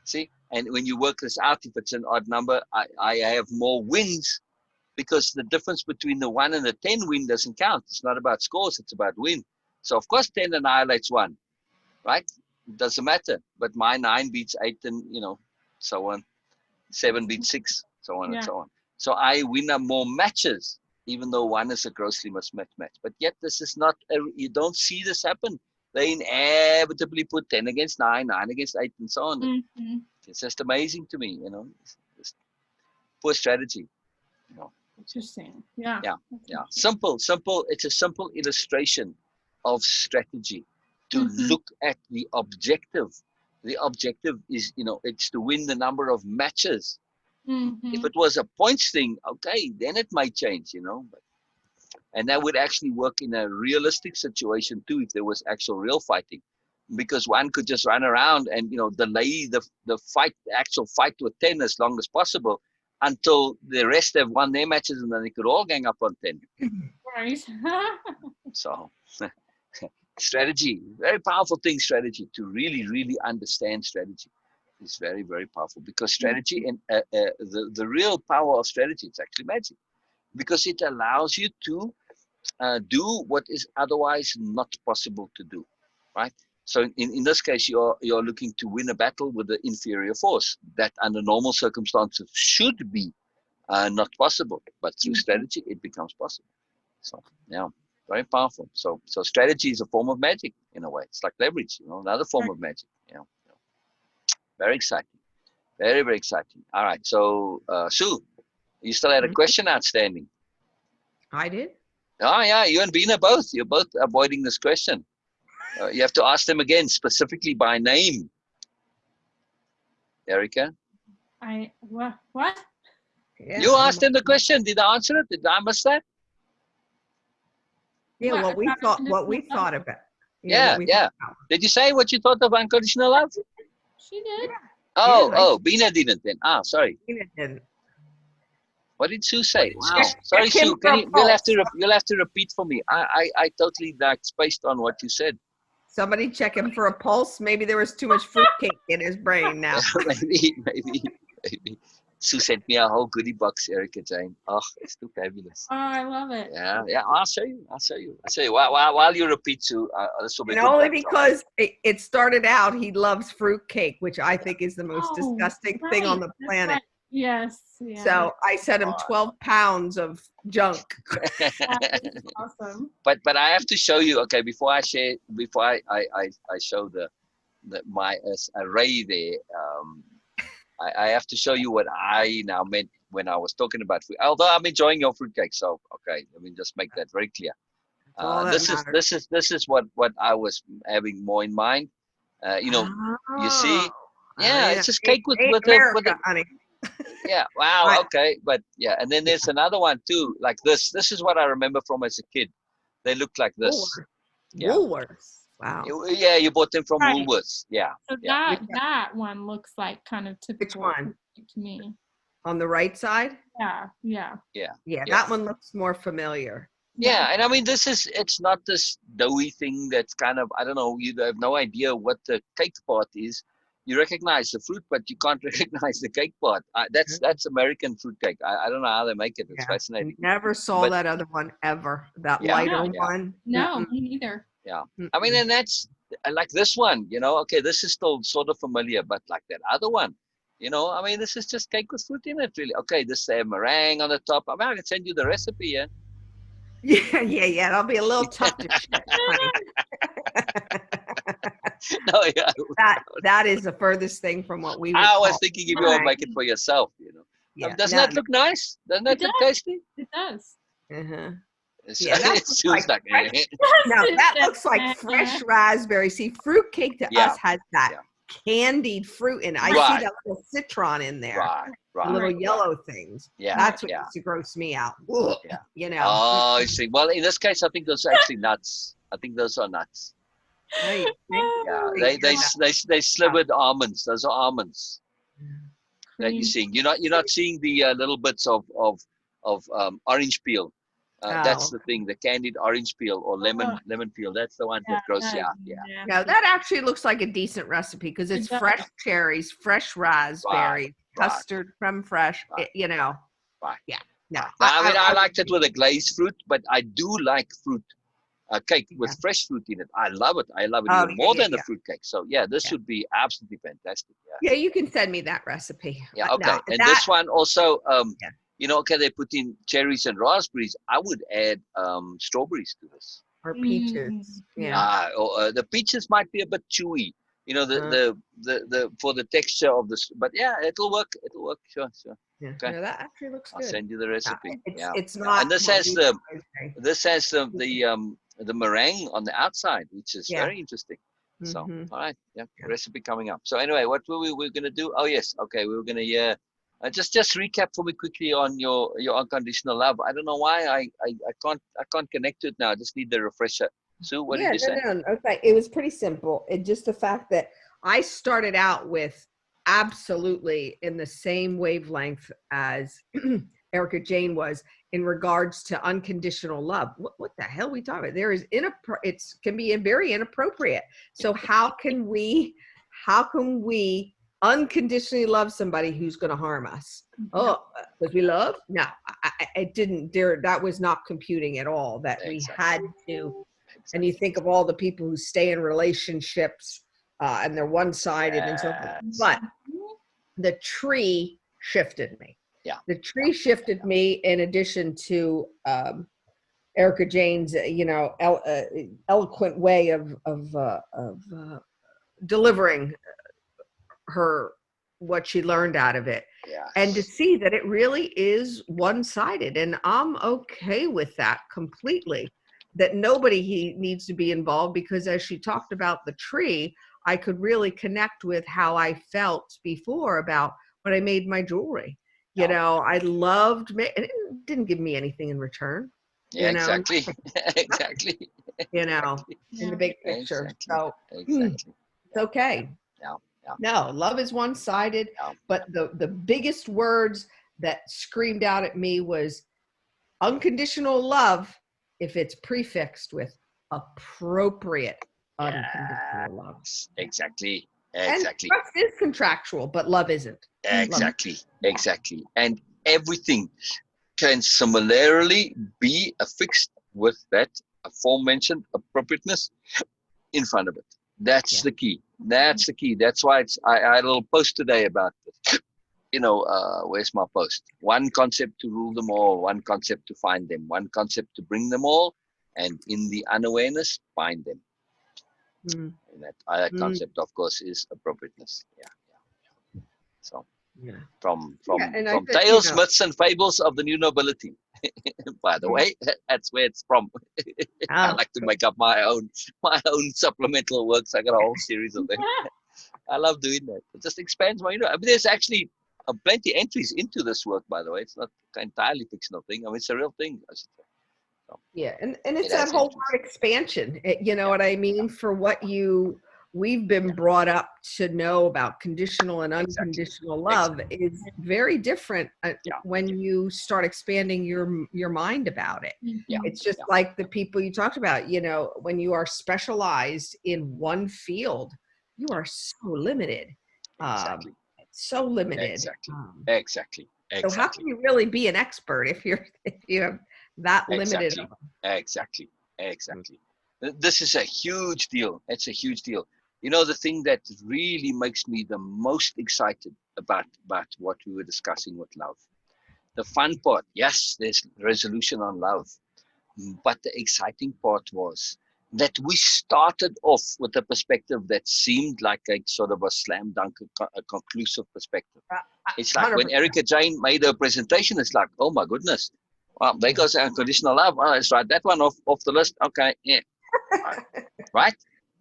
See? And when you work this out, if it's an odd number, I have more wins, because the difference between the 1 and the 10 win doesn't count. It's not about scores, it's about win. So of course 10 annihilates 1, right? It doesn't matter. But my 9 beats 8, and so on. 7 beats 6, so on and so on. So I win more matches, even though 1 is a grossly mismatched match. But yet this is not, you don't see this happen. They inevitably put 10 against 9, 9 against 8, and so on. It's just amazing to me, It's poor strategy. Interesting. Yeah. Simple. It's a simple illustration of strategy to look at the objective. The objective is, it's to win the number of matches. If it was a points thing, okay, then it might change, and that would actually work in a realistic situation too, if there was actual real fighting, because one could just run around and delay the fight, the actual fight with 10 as long as possible, until the rest have won their matches, and then they could all gang up on 10. Right. So strategy, very powerful thing. Strategy, to really, really understand strategy, is very, very powerful, because strategy and the real power of strategy, it's actually magic, because it allows you to do what is otherwise not possible to do, right? So in this case, you're looking to win a battle with the inferior force that under normal circumstances should be not possible, but through strategy it becomes possible. So very powerful. So strategy is a form of magic in a way. It's like leverage, another form of magic. Very exciting. Very, very exciting. All right. So Sue, you still had a question outstanding. I did. Oh yeah, you and Beena both. You're both avoiding this question. You have to ask them again, specifically by name. Erica? What? Yeah, you asked them the question. Did I answer it? Did I miss that? Yeah, what we thought about. Yeah. Did you say what you thought of unconditional love? She did. Beena didn't then. Sorry. Beena didn't. What did Sue say? Wow. Sorry, Sue. You'll have to repeat for me. I totally spaced on what you said. Somebody check him for a pulse. Maybe there was too much fruitcake in his brain now. maybe. Sue sent me a whole goodie box, Erica Jayne. Oh, it's too fabulous. Oh, I love it. Yeah. I'll show you. While you repeat, Sue, this will be and good only practice. because it started out, he loves fruitcake, which I think is the most disgusting thing on the planet. Right. Yes. Yeah. So I sent him 12 pounds of junk. That's awesome. But I have to show you. Okay, before I share, before I show my array there. I have to show you what I now meant when I was talking about food. Although I'm enjoying your fruitcake, so okay, let me just make that very clear. All that matters. This is what I was having more in mind. You see, yeah, it's just cake Ain't with a America, honey. yeah. Wow, I, okay, but yeah, and then there's another one too, like this. This is what I remember from as a kid. They look like this. Yeah, Woolworths. Wow. yeah. You bought them from Right. Woolworths. Yeah, So yeah. that one looks like kind of typical one? to me. On the right side? Yeah. Yeah. Yeah. Yeah, Yeah. that one looks more familiar. Yeah, and I mean, it's not this doughy thing that's kind of, I don't know, you have no idea what the cake part is. You recognize the fruit, but you can't recognize the cake part. That's American fruit cake. I don't know how they make it. It's Yeah. fascinating. Never saw But that other one ever. That yeah, lighter No. yeah, one. No, me neither. yeah. Mm-mm. I mean, and that's like this one, okay, this is still sort of familiar, but like that other one, I mean, this is just cake with fruit in it, really. Okay, this meringue on the top. I mean, I can send you the recipe, yeah. Yeah. That'll be a little tough to ship, honey. No, yeah. That is the furthest thing from what we would I was call thinking if you want to meringue. make it for yourself, Yeah. Doesn't No, that look nice? Doesn't It that look does. tasty? It does. uh-huh. It's, Yeah, that it looks feels like like, fresh. Now that looks like fresh raspberry. See, fruitcake to yeah, us has that yeah. candied fruit in it. I see Right, that little citron in there, right, the little right, right. yellow things. Yeah, That's what yeah, used to gross me out. Ugh, yeah. Mm. Oh, I see. Well, in this case, I think those are actually nuts. I think those are nuts. Oh, you think? Yeah, Think they you're they slivered almonds. Those are almonds that you're Cream. seeing. You're not seeing the little bits of orange peel. That's Oh, the thing, the candied orange peel or lemon peel. That's the one that grows. Yeah, yeah. no, that actually looks like a decent recipe because it's It does. fresh cherries, fresh Right, raspberry, right, custard, creme fraiche. right, right. Yeah. No, Right. Now, I mean, I I liked it with a glazed fruit, but I do like fruit cake with yeah. fresh fruit in it. I love it. I love it Oh, even more than the yeah. fruit cake. So yeah, this Yeah. would be absolutely fantastic. Yeah, you can send me that recipe. Yeah. No, Okay. And that this one also, Yeah. okay, they put in cherries and raspberries. I would add strawberries to this. or peaches. Yeah. Or the peaches might be a bit chewy. Uh, The for the texture of this, but yeah, it'll work. It'll work. Sure, sure. yeah. Okay. No, that actually looks I'll good. send you the No, recipe. Yeah. it's Yeah. not And this what has we the always say. this has the meringue on the outside, which is Yeah. very interesting. So, Mm-hmm. all right, yeah, Yeah. recipe coming up. So anyway, what were we gonna do? Oh yes, okay, we were gonna just recap for me quickly on your unconditional love. I don't know why I can't connect to it now. I just need the refresher. Sue, what did Yeah, you say? no. Okay, it was pretty simple. It just the fact that I started out with absolutely in the same wavelength as Erica Jayne was in regards to unconditional love. What the hell are we talking about? There is it's can be very inappropriate. So how can we unconditionally love somebody who's going to harm us? Oh, because we love? No, it didn't. That was not computing at all. That we had to. And you think of all the people who stay in relationships and they're one-sided and so forth. But the tree shifted me. Yeah. The tree shifted me in addition to Erica Jayne's, eloquent way of delivering her what she learned out of it. Yeah. And to see that it really is one-sided, and I'm okay with that completely. That nobody needs to be involved, because as she talked about the tree, I could really connect with how I felt before about when I made my jewelry. I loved and it didn't give me anything in return. Yeah, exactly. Exactly. In the big picture. Exactly. So Exactly. it's okay. Yeah. Yeah. No, love is one-sided, but the biggest words that screamed out at me was unconditional love if it's prefixed with appropriate unconditional love. Exactly. And trust is contractual, but love isn't. Exactly. Exactly. And everything can similarly be affixed with that aforementioned appropriateness in front of it. That's the key. That's the key. That's why I had a little post today about this. where's my post? One concept to rule them all, one concept to find them, one concept to bring them all, and in the unawareness, find them. Mm. And that concept, of course, is appropriateness. Yeah. So Yeah. from And I think, tales, myths, and fables of the new nobility. By the Yeah. way, that's where it's from. I like to make up my own supplemental works. I got a whole series of them. I love doing that. It just expands my, there's actually plenty entries into this work, by the way. It's not an entirely fictional thing. I mean, it's a real thing, I should say. So Yeah, and it's it that has whole entries. word expansion. You know what I mean? For what we've been brought up to know about conditional and unconditional love is very different when you start expanding your mind about it. Yeah. It's just like the people you talked about, when you are specialized in one field, you are so limited. Exactly. So limited. Exactly. So how can you really be an expert if you have that limited? Exactly. This is a huge deal. It's a huge deal. The thing that really makes me the most excited about what we were discussing with love. The fun part, yes, there's resolution on love. But the exciting part was that we started off with a perspective that seemed like a sort of a slam dunk, a conclusive perspective. It's like 100%. When Erica Jayne made her presentation, it's like, oh my goodness. Well, there goes unconditional love. Oh, let's write that one off the list. Okay, yeah. Right?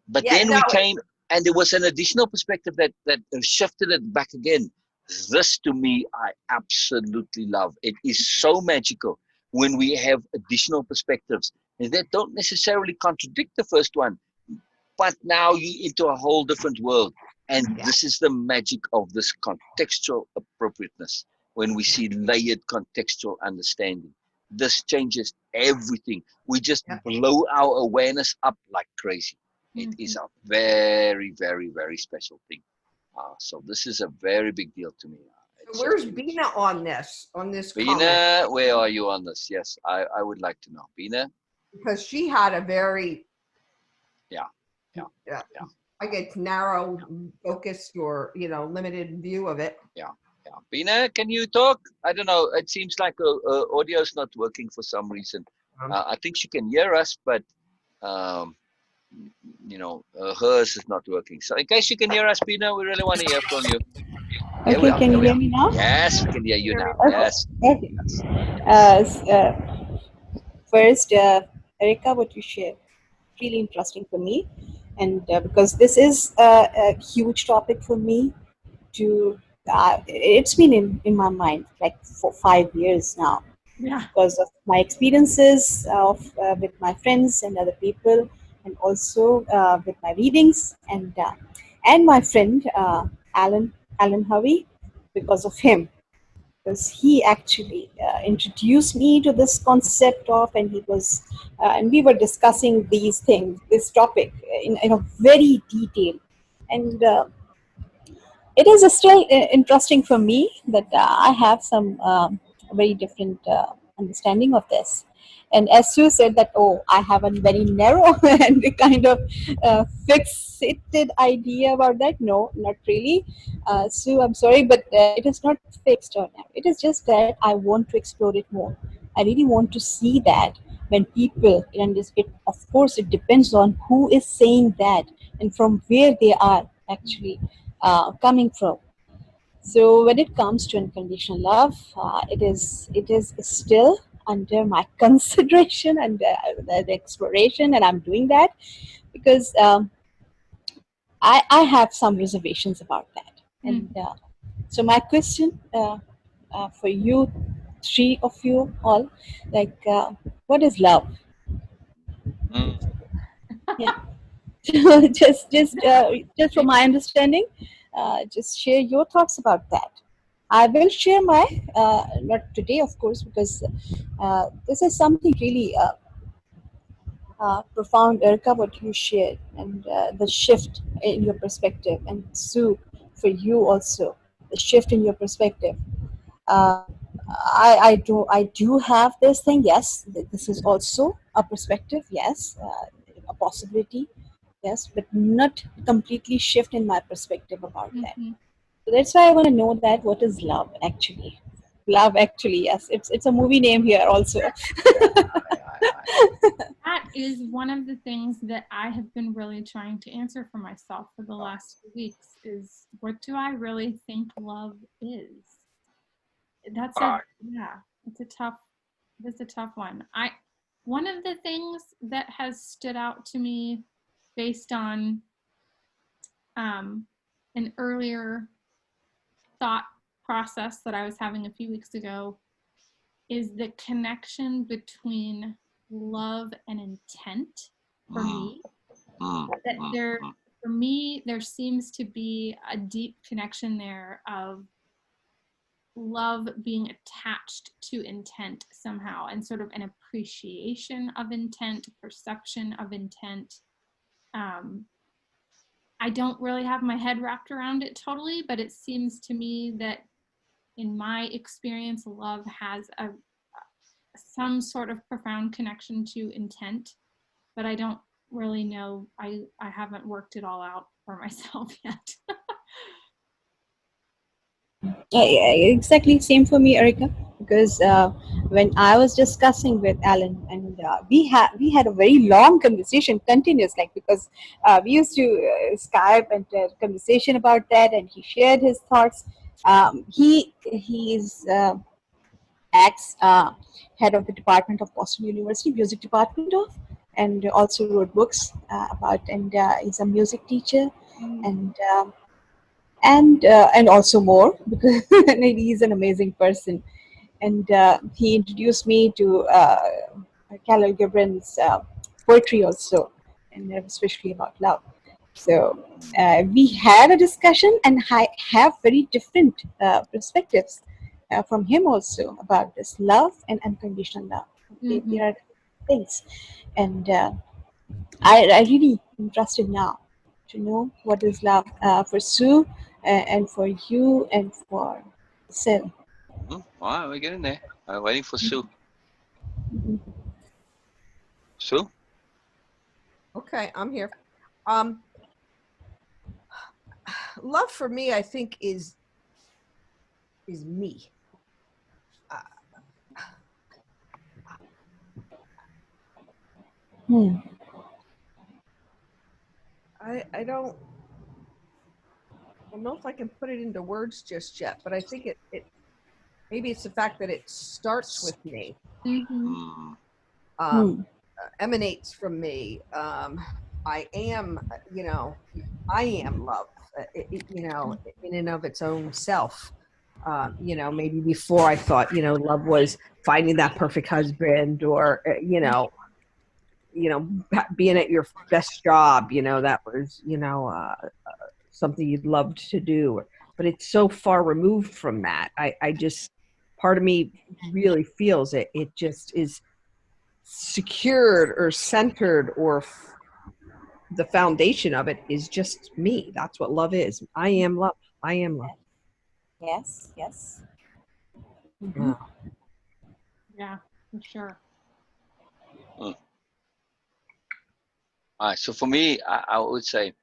But then we came, and there was an additional perspective that shifted it back again. This, to me, I absolutely love. It is so magical when we have additional perspectives that don't necessarily contradict the first one, but now you're into a whole different world. And this is the magic of this contextual appropriateness. When we see layered contextual understanding, this changes everything. We just blow our awareness up like crazy. It is a very, very, very special thing. So this is a very big deal to me. Where's Beena on this Beena, where are you on this? Yes, I would like to know. Beena? Because she had a very I get narrow, focused, or limited view of it. Yeah. Beena, can you talk? I don't know. It seems like audio is not working for some reason. I think she can hear us, but hers is not working. So in case you can hear us, Beena, we really want to hear from you. Okay, can you hear me now? Yes, we can hear you now. Okay. Yes. Okay. First, Erica, what you shared, really interesting for me, and because this is a huge topic for me. It's been in my mind like for 5 years now. Yeah. Because of my experiences with my friends and other people, and also with my readings, and my friend Alan Hovey, because of him, because he actually introduced me to this concept of, and he was and we were discussing this topic in a very detail, and it is still interesting for me that I have some very different understanding of this. And as Sue said that, oh, I have a very narrow and kind of fixated idea about that. No, not really. Sue, I'm sorry, but it is not fixed or narrow. It is just that I want to explore it more. I really want to see that when people, and of course, it depends on who is saying that and from where they are actually coming from. So when it comes to unconditional love, it is still under my consideration and the exploration, and I'm doing that because I have some reservations about that. And so my question for you, three of you all, like, what is love? Yeah. just from my understanding, just share your thoughts about that. I will share my not today, of course, because this is something really profound, Erica, what you shared, and the shift in your perspective, and Sue, for you also, the shift in your perspective. Uh, I do have this thing. Yes, this is also a perspective. Yes, a possibility. Yes, but not completely shift in my perspective about that. So that's why I want to know that what is love actually. Love actually, yes. It's a movie name here also. That is one of the things that I have been really trying to answer for myself for the last few weeks is what do I really think love is? That's a yeah, it's a tough one. One of the things that has stood out to me based on an earlier thought process that I was having a few weeks ago is the connection between love and intent for me. That there, for me, there seems to be a deep connection there of love being attached to intent somehow and sort of an appreciation of intent, perception of intent. Um, I don't really have my head wrapped around it totally, but it seems to me that in my experience, love has some sort of profound connection to intent, but I don't really know. I haven't worked it all out for myself yet. Yeah, yeah, exactly same for me, Erica. Because when I was discussing with Alan, and we had a very long conversation, continuous, like because we used to Skype and conversation about that, and he shared his thoughts. He's ex head of the department of Boston University music department of, and also wrote books about, and he's a music teacher, and and also more because he's an amazing person. And he introduced me to Khalil Gibran's poetry also, and especially about love. So we had a discussion, and I have very different perspectives from him also about this love and unconditional love. Okay, Mm-hmm. there are things, and I really interested now to know what is love for Sue and for you and for Sil. All right, we're getting there. I'm waiting for Sue. Sue? Okay, I'm here. Um, love for me, I think, is me. Uh, Hmm. I don't know if I can put it into words just yet, but I think it maybe it's the fact that it starts with me, Mm-hmm. Mm, um, Hmm. emanates from me. I am, I am love, in and of its own self. Maybe before I thought, love was finding that perfect husband, or being at your best job. That was, something you'd loved to do. But it's so far removed from that. I just, part of me really feels it. It just is secured or centered, or the foundation of it is just me. That's what love is. I am love. I am love. Yes, yes. Yeah. Yeah, for sure. mm. All right, so for me, I would say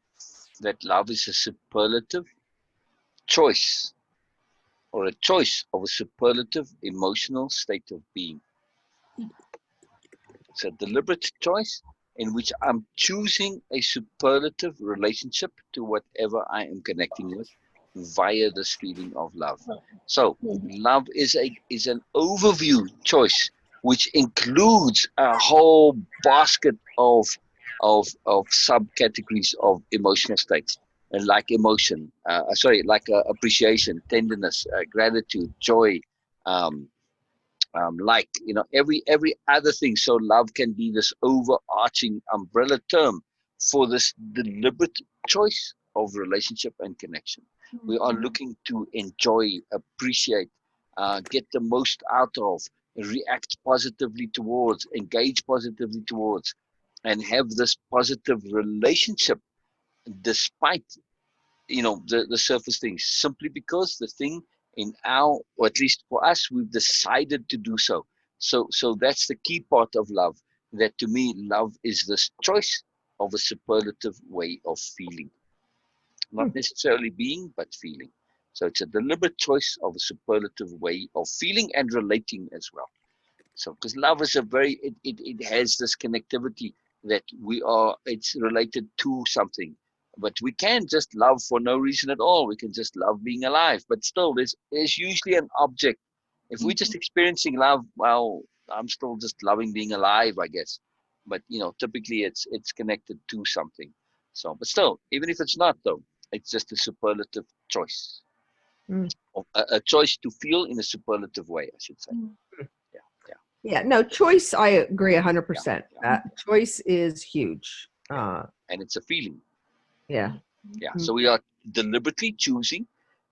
that love is a superlative choice or a choice of a superlative emotional state of being. It's a deliberate choice in which I'm choosing a superlative relationship to whatever I am connecting with via this feeling of love. So love is an overview choice which includes a whole basket of subcategories of emotional states. And like emotion, like appreciation, tenderness, gratitude, joy, um, like every other thing. So love can be this overarching umbrella term for this deliberate choice of relationship and connection. We are Mm-hmm. looking to enjoy, appreciate, get the most out of, react positively towards, engage positively towards, and have this positive relationship despite the surface things, simply because the thing in our, or at least for us, we've decided to do so. So that's the key part of love, that to me love is this choice of a superlative way of feeling, not necessarily being, but feeling. So it's a deliberate choice of a superlative way of feeling and relating as well. So, because love is a very, it has this connectivity that it's related to something. But we can just love for no reason at all. We can just love being alive. But still, there's usually an object. If we're just experiencing love, well, I'm still just loving being alive, I guess. But typically it's connected to something. So, but still, even if it's not though, it's just a superlative choice. Mm. A choice to feel in a superlative way, I should say. Yeah, yeah. Yeah, no, choice, I agree 100%. Yeah. Choice is huge. And it's a feeling. Yeah. Yeah. So we are deliberately choosing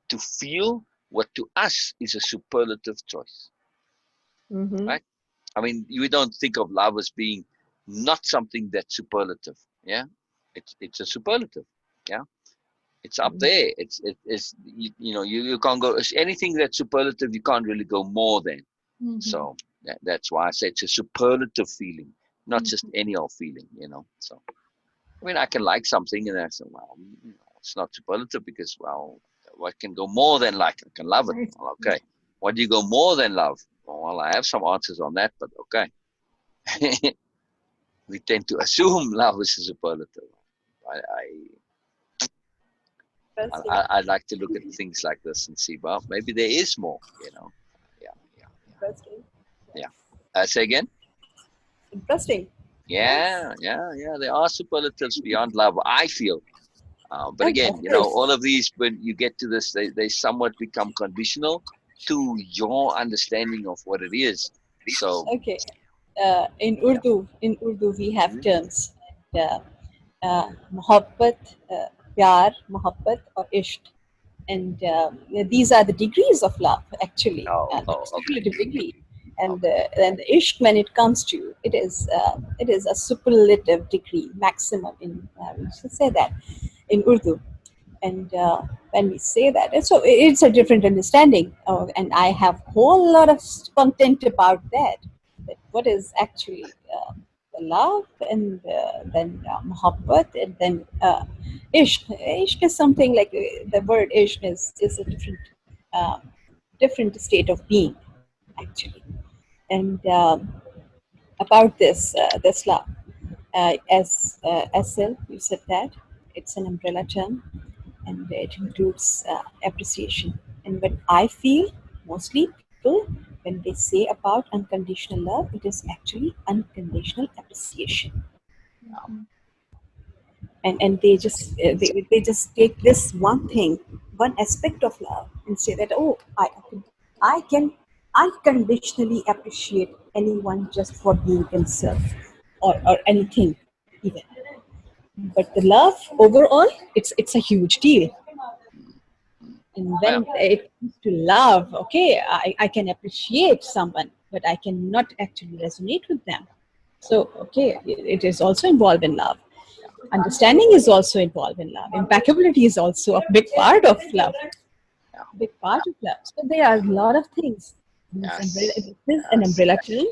to feel what to us is a superlative choice. Mm-hmm. Right? I mean, we don't think of love as being not something that's superlative. Yeah. It's a superlative. Yeah. It's up there. It's you can't go anything that's superlative, you can't really go more than. So that's why I say it's a superlative feeling, not just any old feeling, So I mean, I can like something, and I say, well, it's not superlative because, well, what can go more than like? I can love it. Well, okay. What do you go more than love? Well, I have some answers on that, but okay. We tend to assume love is a superlative. Interesting. I'd like to look at things like this and see, well, maybe there is more. Yeah, yeah, Interesting. yeah. Say again? Interesting. Yes. Yeah. There are superlatives beyond love, I feel. But And again, of course, all of these, when you get to this, they somewhat become conditional to your understanding of what it is. So, okay. yeah. In Urdu, we have terms. Uh, Mohabbat, pyar, mohabbat, or ishq. And these are the degrees of love, actually, Oh, okay. superlative degree. And Okay. the ishq, when it comes to you, it is a superlative degree, maximum in we should say that in Urdu. And when we say that, it's a different understanding, and I have whole lot of content about that. That what is actually the love, and then muhabbat, and then ishq. Ishq is something like the word ishq is a uh, different state of being, actually. And about this love, as SL, you said that it's an umbrella term, and it includes appreciation. And what I feel, mostly people, when they say about unconditional love, it is actually unconditional appreciation. And they just take this one thing, one aspect of love, and say that, oh, I can unconditionally appreciate anyone just for being themselves, or anything even. But the love overall, it's a huge deal. And Yeah. when it comes to love, okay, I can appreciate someone, but I cannot actually resonate with them. So, okay, it is also involved in love. Understanding is also involved in love. Impeccability is also a big part of love. Yeah. Big part of love. So there are a lot of things. Yes. This is an umbrella term,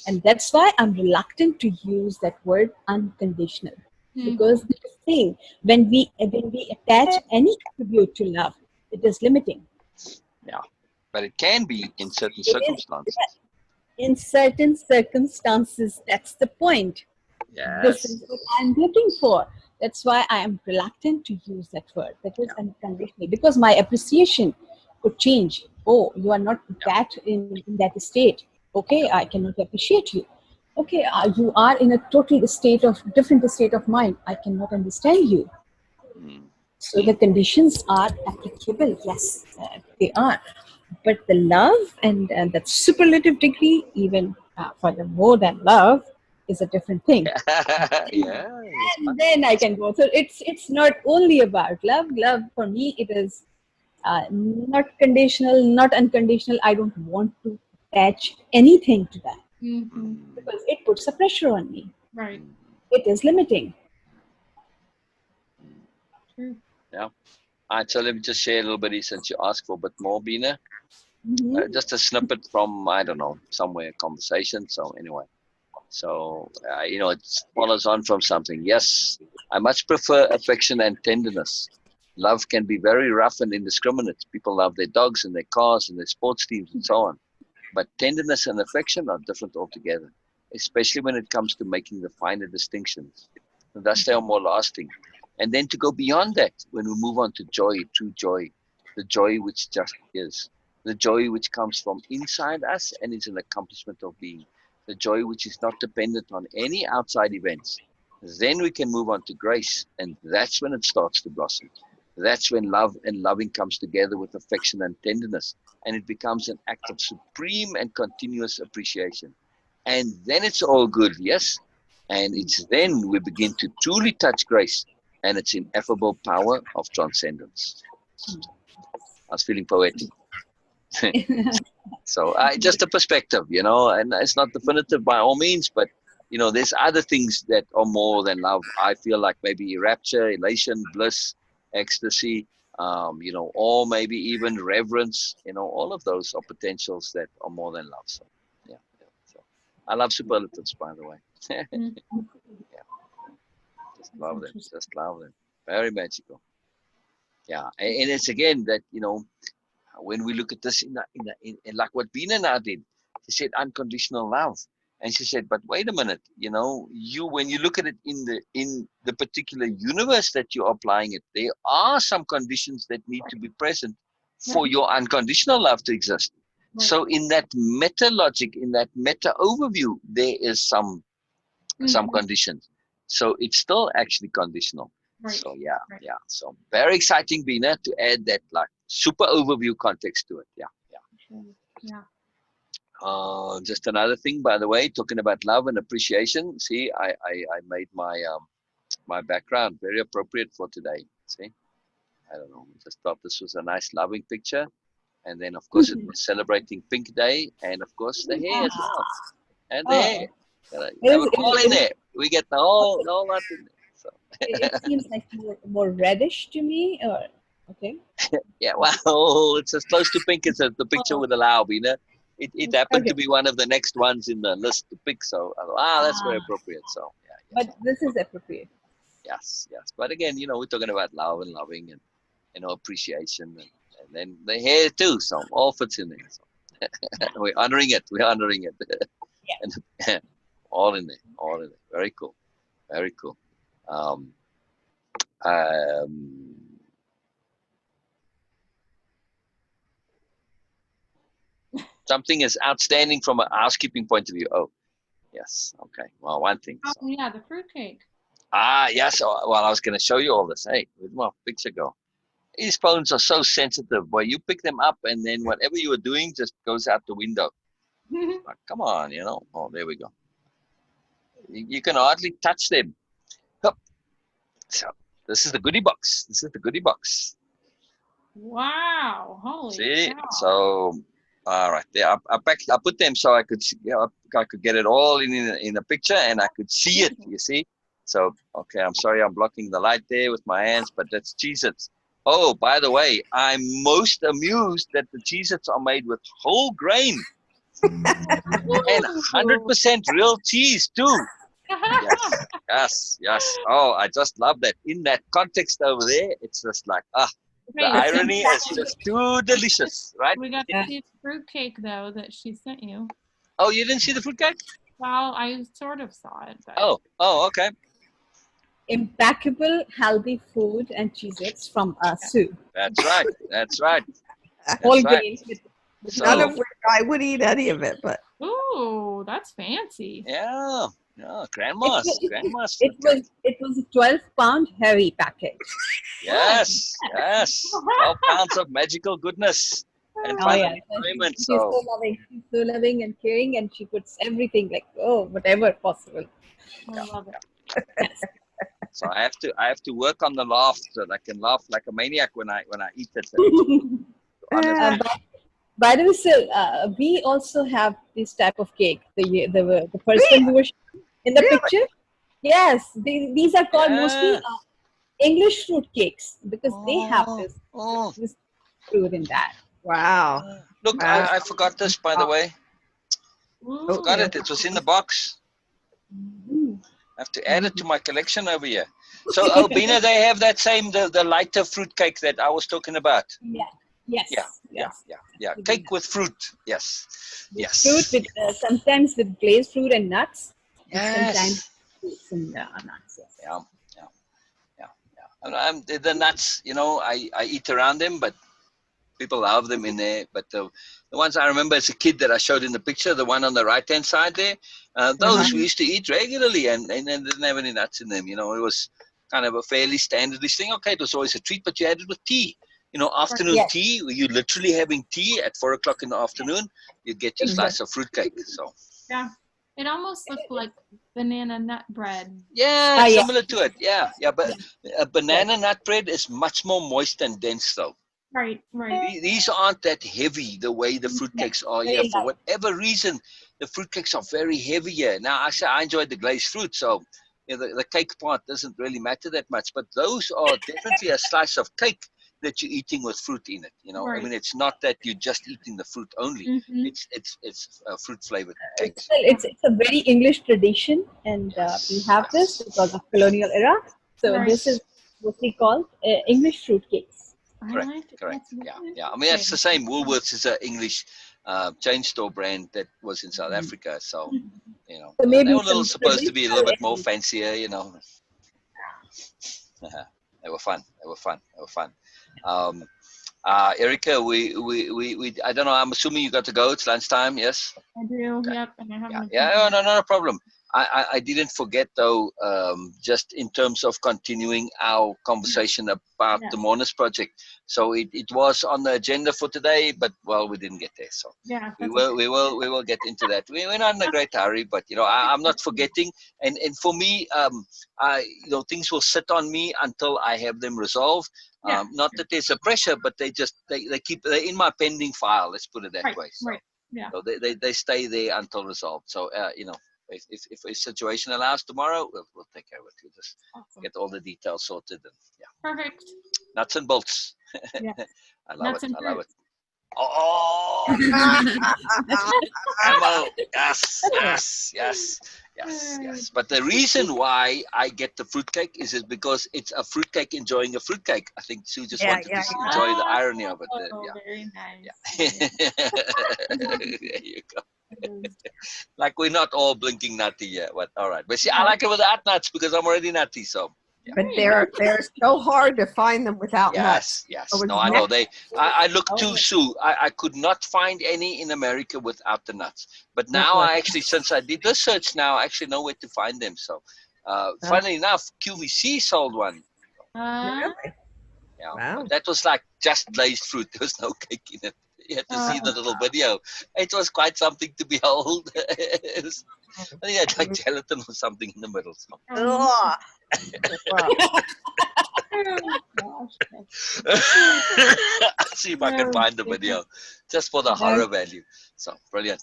and that's why I'm reluctant to use that word unconditional. Because the thing, when we attach any attribute to love, it is limiting. Yeah. But it can be in certain It is circumstances. in certain circumstances. That's the point. This Yes. is what I'm looking for. That's why I am reluctant to use that word. That is Yeah. unconditional, because my appreciation could change. Oh, you are not Yeah. that in that state. Okay, Yeah. I cannot appreciate you. Okay, you are in a total state of different state of mind. I cannot understand you. Mm. So the conditions are applicable. Yes, they are. But the love and that superlative degree, even for the more than love, is a different thing. Yeah. It's And fun. then I can go. So it's not only about love. Love for me, it is not conditional, not unconditional. I don't want to attach anything to that, Mm. because it puts a pressure on me. Right. Mm. It is limiting. Mm. True. Yeah. All right. So let me just share a little bit since you asked for a bit more, Beena. Hmm. Just a snippet from, I don't know, somewhere conversation. So anyway, so it follows on from something. Yes, I much prefer affection and tenderness Love can be very rough and indiscriminate. People love their dogs and their cars and their sports teams and so on. But tenderness and affection are different altogether, especially when it comes to making the finer distinctions. And thus they are more lasting. And then to go beyond that, when we move on to joy, true joy, the joy which just is, the joy which comes from inside us and is an accomplishment of being, the joy which is not dependent on any outside events. Then we can move on to grace, and that's when it starts to blossom. That's when love and loving comes together with affection and tenderness, and it becomes an act of supreme and continuous appreciation. And then it's all good, yes? And it's then we begin to truly touch grace and its ineffable power of transcendence. I was feeling poetic. So just a perspective, and it's not definitive by all means, but there's other things that are more than love. I feel like maybe rapture, elation, bliss, ecstasy, or maybe even reverence, all of those are potentials that are more than love. So, yeah. So I love superlatives, by the way. Yeah. Just love them. Just love them. Very magical. Yeah. And it's again that, when we look at this in like what Beena now did, she said unconditional love. And she said, but wait a minute, when you look at it in the particular universe that you're applying it, there are some conditions that need to be present for your unconditional love to exist. Right. So in that meta logic, in that meta overview, there is some conditions. So it's still actually conditional. Right. So yeah. So very exciting, Beena, to add that like super overview context to it. Yeah. Just another thing, by the way, talking about love and appreciation. See, I made my my background very appropriate for today. See, I don't know, just thought this was a nice loving picture, and then of course it was celebrating Pink Day, and of course the hair as well, and the hair. All in there. We get the whole lot in there. So. It seems like more reddish to me, or okay. Yeah, well, it's as close to pink as the picture would allow, Beena. It happened to be one of the next ones in the list to pick, so I thought, that's very appropriate. So, yeah. But this is appropriate. Yes. But again, we're talking about love and loving and appreciation, and then the hair too. So all fits in there. So. We're honoring it. Yeah. And, all in there. Very cool. Very cool. Something is outstanding from a housekeeping point of view. Oh, yes. Okay. Well, one thing. Oh, yeah, the fruitcake. Yes. Well, I was going to show you all this. Hey, where'd my picture go? These phones are so sensitive. Boy, you pick them up and then whatever you were doing just goes out the window. Like, come on, Oh, there we go. You can hardly touch them. Hup. So this is the goodie box. Wow. Holy See? cow. So, all right. There, I put them so I could see, I could get it all in a picture and I could see it, you see? So, okay, I'm sorry I'm blocking the light there with my hands, but that's Cheez-Its. Oh, by the way, I'm most amused that the Cheez-Its are made with whole grain and 100% real cheese too. Yes. Oh, I just love that. In that context over there, it's just like, the irony is just too delicious, right? We got to see the fruitcake, though, that she sent you. Oh, you didn't see the fruitcake? Well, I sort of saw it. But... Oh, okay. Impeccable, healthy food and Cheez-Its from Sue. That's right. Whole grains. So, none of which I would eat any of it, but. Ooh, that's fancy. Yeah, grandma's. It was a 12-pound heavy package. Yes. 12 pounds of magical goodness and fun and enjoyment. She's so loving and caring, and she puts everything whatever possible. I love it. So I have to work on the laugh so that I can laugh like a maniac when I eat it. By the way, Sil, we also have this type of cake. The person who was in the picture. Yes, these are called mostly English fruit cakes because they have this fruit in that. Wow. Look, wow. I forgot this, by the way. Forgot it. It was in the box. I have to add it to my collection over here. So, oh, Beena, they have that same, the lighter fruit cake that I was talking about. Yeah. Yes. Yeah, Yes. yeah. Cake with fruit. Yes. Fruit with sometimes with glazed fruit and nuts, and sometimes Yes. fruits and nuts. Yes. Yeah. Yeah. Yeah. Yeah. And the nuts, I eat around them, but people love them in there. But the ones I remember as a kid that I showed in the picture, the one on the right-hand side there, those we used to eat regularly, and didn't have any nuts in them. It was kind of a fairly standardish thing. Okay, it was always a treat, but you had it with tea. Afternoon Yes. tea, where you're literally having tea at 4 o'clock in the afternoon, you get your slice of fruitcake. So Yeah. It almost looked like banana nut bread. yeah, Ah, it's yeah. similar to it. Yeah, but a banana nut bread is much more moist and dense, though. Right. These aren't that heavy the way the Yeah. fruitcakes are here. Very For light. whatever reason, the fruitcakes are very heavy here. Now, I say I enjoyed the glazed fruit, so the cake part doesn't really matter that much. But those are definitely a slice of cake that you're eating with fruit in it. I Right. mean, it's not that you're just eating the fruit only. Mm-hmm. It's fruit flavored cakes. It's a very English tradition, and we have this Yes. because of colonial era. So Right. this is what we call English fruit cakes. I Correct. like it. Correct. That's really Yeah. I mean, that's the interesting. same. Woolworths is an English chain store brand that was in South Africa. So, So they maybe were a little some supposed to be a little bit more traditional. fancier. They were fun. They were fun. They were fun. Um, Erica, we I don't know. I'm assuming you got to go. It's lunchtime. Yes. I do. Okay. Yep. And I have Yeah. an Yeah. appointment. No, not a problem. I didn't forget though. Just in terms of continuing our conversation about the Yes. Monas project. So it was on the agenda for today, but well, we didn't get there. So Yeah. we That's will okay. we will get into that. We're not in a great hurry, but I'm not forgetting. And for me, I things will sit on me until I have them resolved. Yeah. Not that there's a pressure, but they keep they're in my pending file. Let's put it that Right. way. So, Right. Yeah. so they stay there until resolved. So if a situation allows tomorrow, we'll take care of it. We'll just Awesome. get all the details sorted and Perfect. nuts and bolts. Yeah. I love Nuts it. and I love fruit. it. Oh, ammo. Yes. But the reason why I get the fruitcake is because it's a fruitcake enjoying a fruitcake. I think Sue just wanted to enjoy the irony of it. Oh, very nice. There you go. Like we're not all blinking nutty yet, but all right. But see, I like it without nuts because I'm already nutty. So But they're so hard to find them without nuts. yes. So No, I know I looked too, Sue. I could not find any in America without the nuts. But now I actually, since I did the search, now I actually know where to find them. So, funnily enough, QVC sold one. Really? Yeah, Wow. but that was like just glazed fruit. There was no cake in it. You had to see the little video. It was quite something to behold. It was, I think it had like gelatin or something in the middle. So. Ugh. I'll see if I can find the video just for the horror value. So brilliant.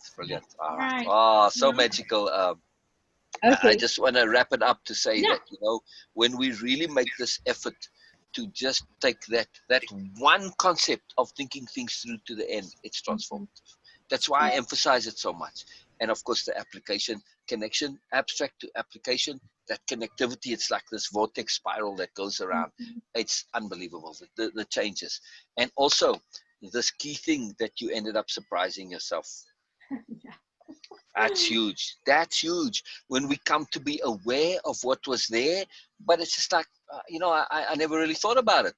All right. Oh, so magical. I just want to wrap it up to say that when we really make this effort to just take that one concept of thinking things through to the end, it's transformative. That's why I emphasize it so much. And of course, the application connection, abstract to application, that connectivity, it's like this vortex spiral that goes around. It's unbelievable, the changes. And also, this key thing that you ended up surprising yourself. That's huge. That's huge. When we come to be aware of what was there, but it's just like, I never really thought about it.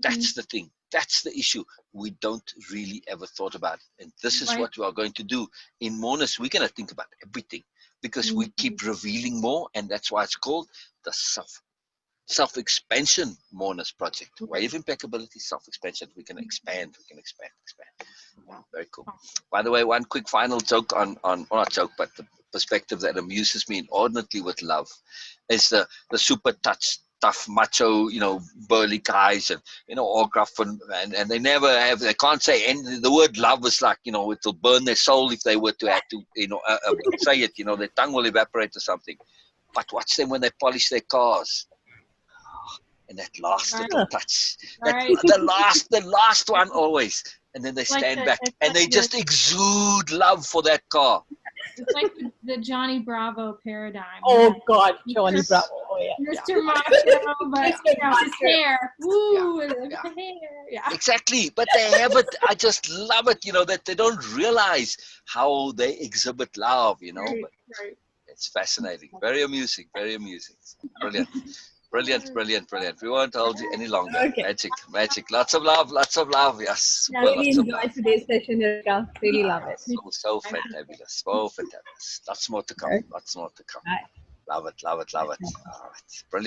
That's the thing. That's the issue. We don't really ever thought about it. And this is what we are going to do. In Monas, we're going to think about everything because we keep revealing more. And that's why it's called the self-expansion Monas project. Wave impeccability, self-expansion. We can expand. Wow, very cool. By the way, one quick final joke on not joke, but the perspective that amuses me inordinately with love is the super tough macho, burly guys and all gruff and they they can't say anything. The word love is like, it'll burn their soul if they were to have to, say it, their tongue will evaporate or something. But watch them when they polish their cars. And that last little touch, the last one always. And then they stand back and they just exude love for that car. It's like the Johnny Bravo paradigm. Oh God, Johnny Bravo. Oh, yeah. Mr. Macho, but Mr. his Macho. hair. Woo, Yeah, the yeah. hair. Yeah. Exactly, but they have it. I just love it, that they don't realize how they exhibit love, Right, but right. it's fascinating. Very amusing, very amusing. Brilliant. Brilliant, brilliant, brilliant. We won't hold you any longer. Okay. Magic, magic. Lots of love, lots of love. Yes, Yeah, super, Really lots of love. enjoyed today's session, Erika. Really love it. So fantabulous. So fantabulous. Lots more to come. Okay. Lots more to come. Bye. Love it, love it, love it. All right. Brilliant.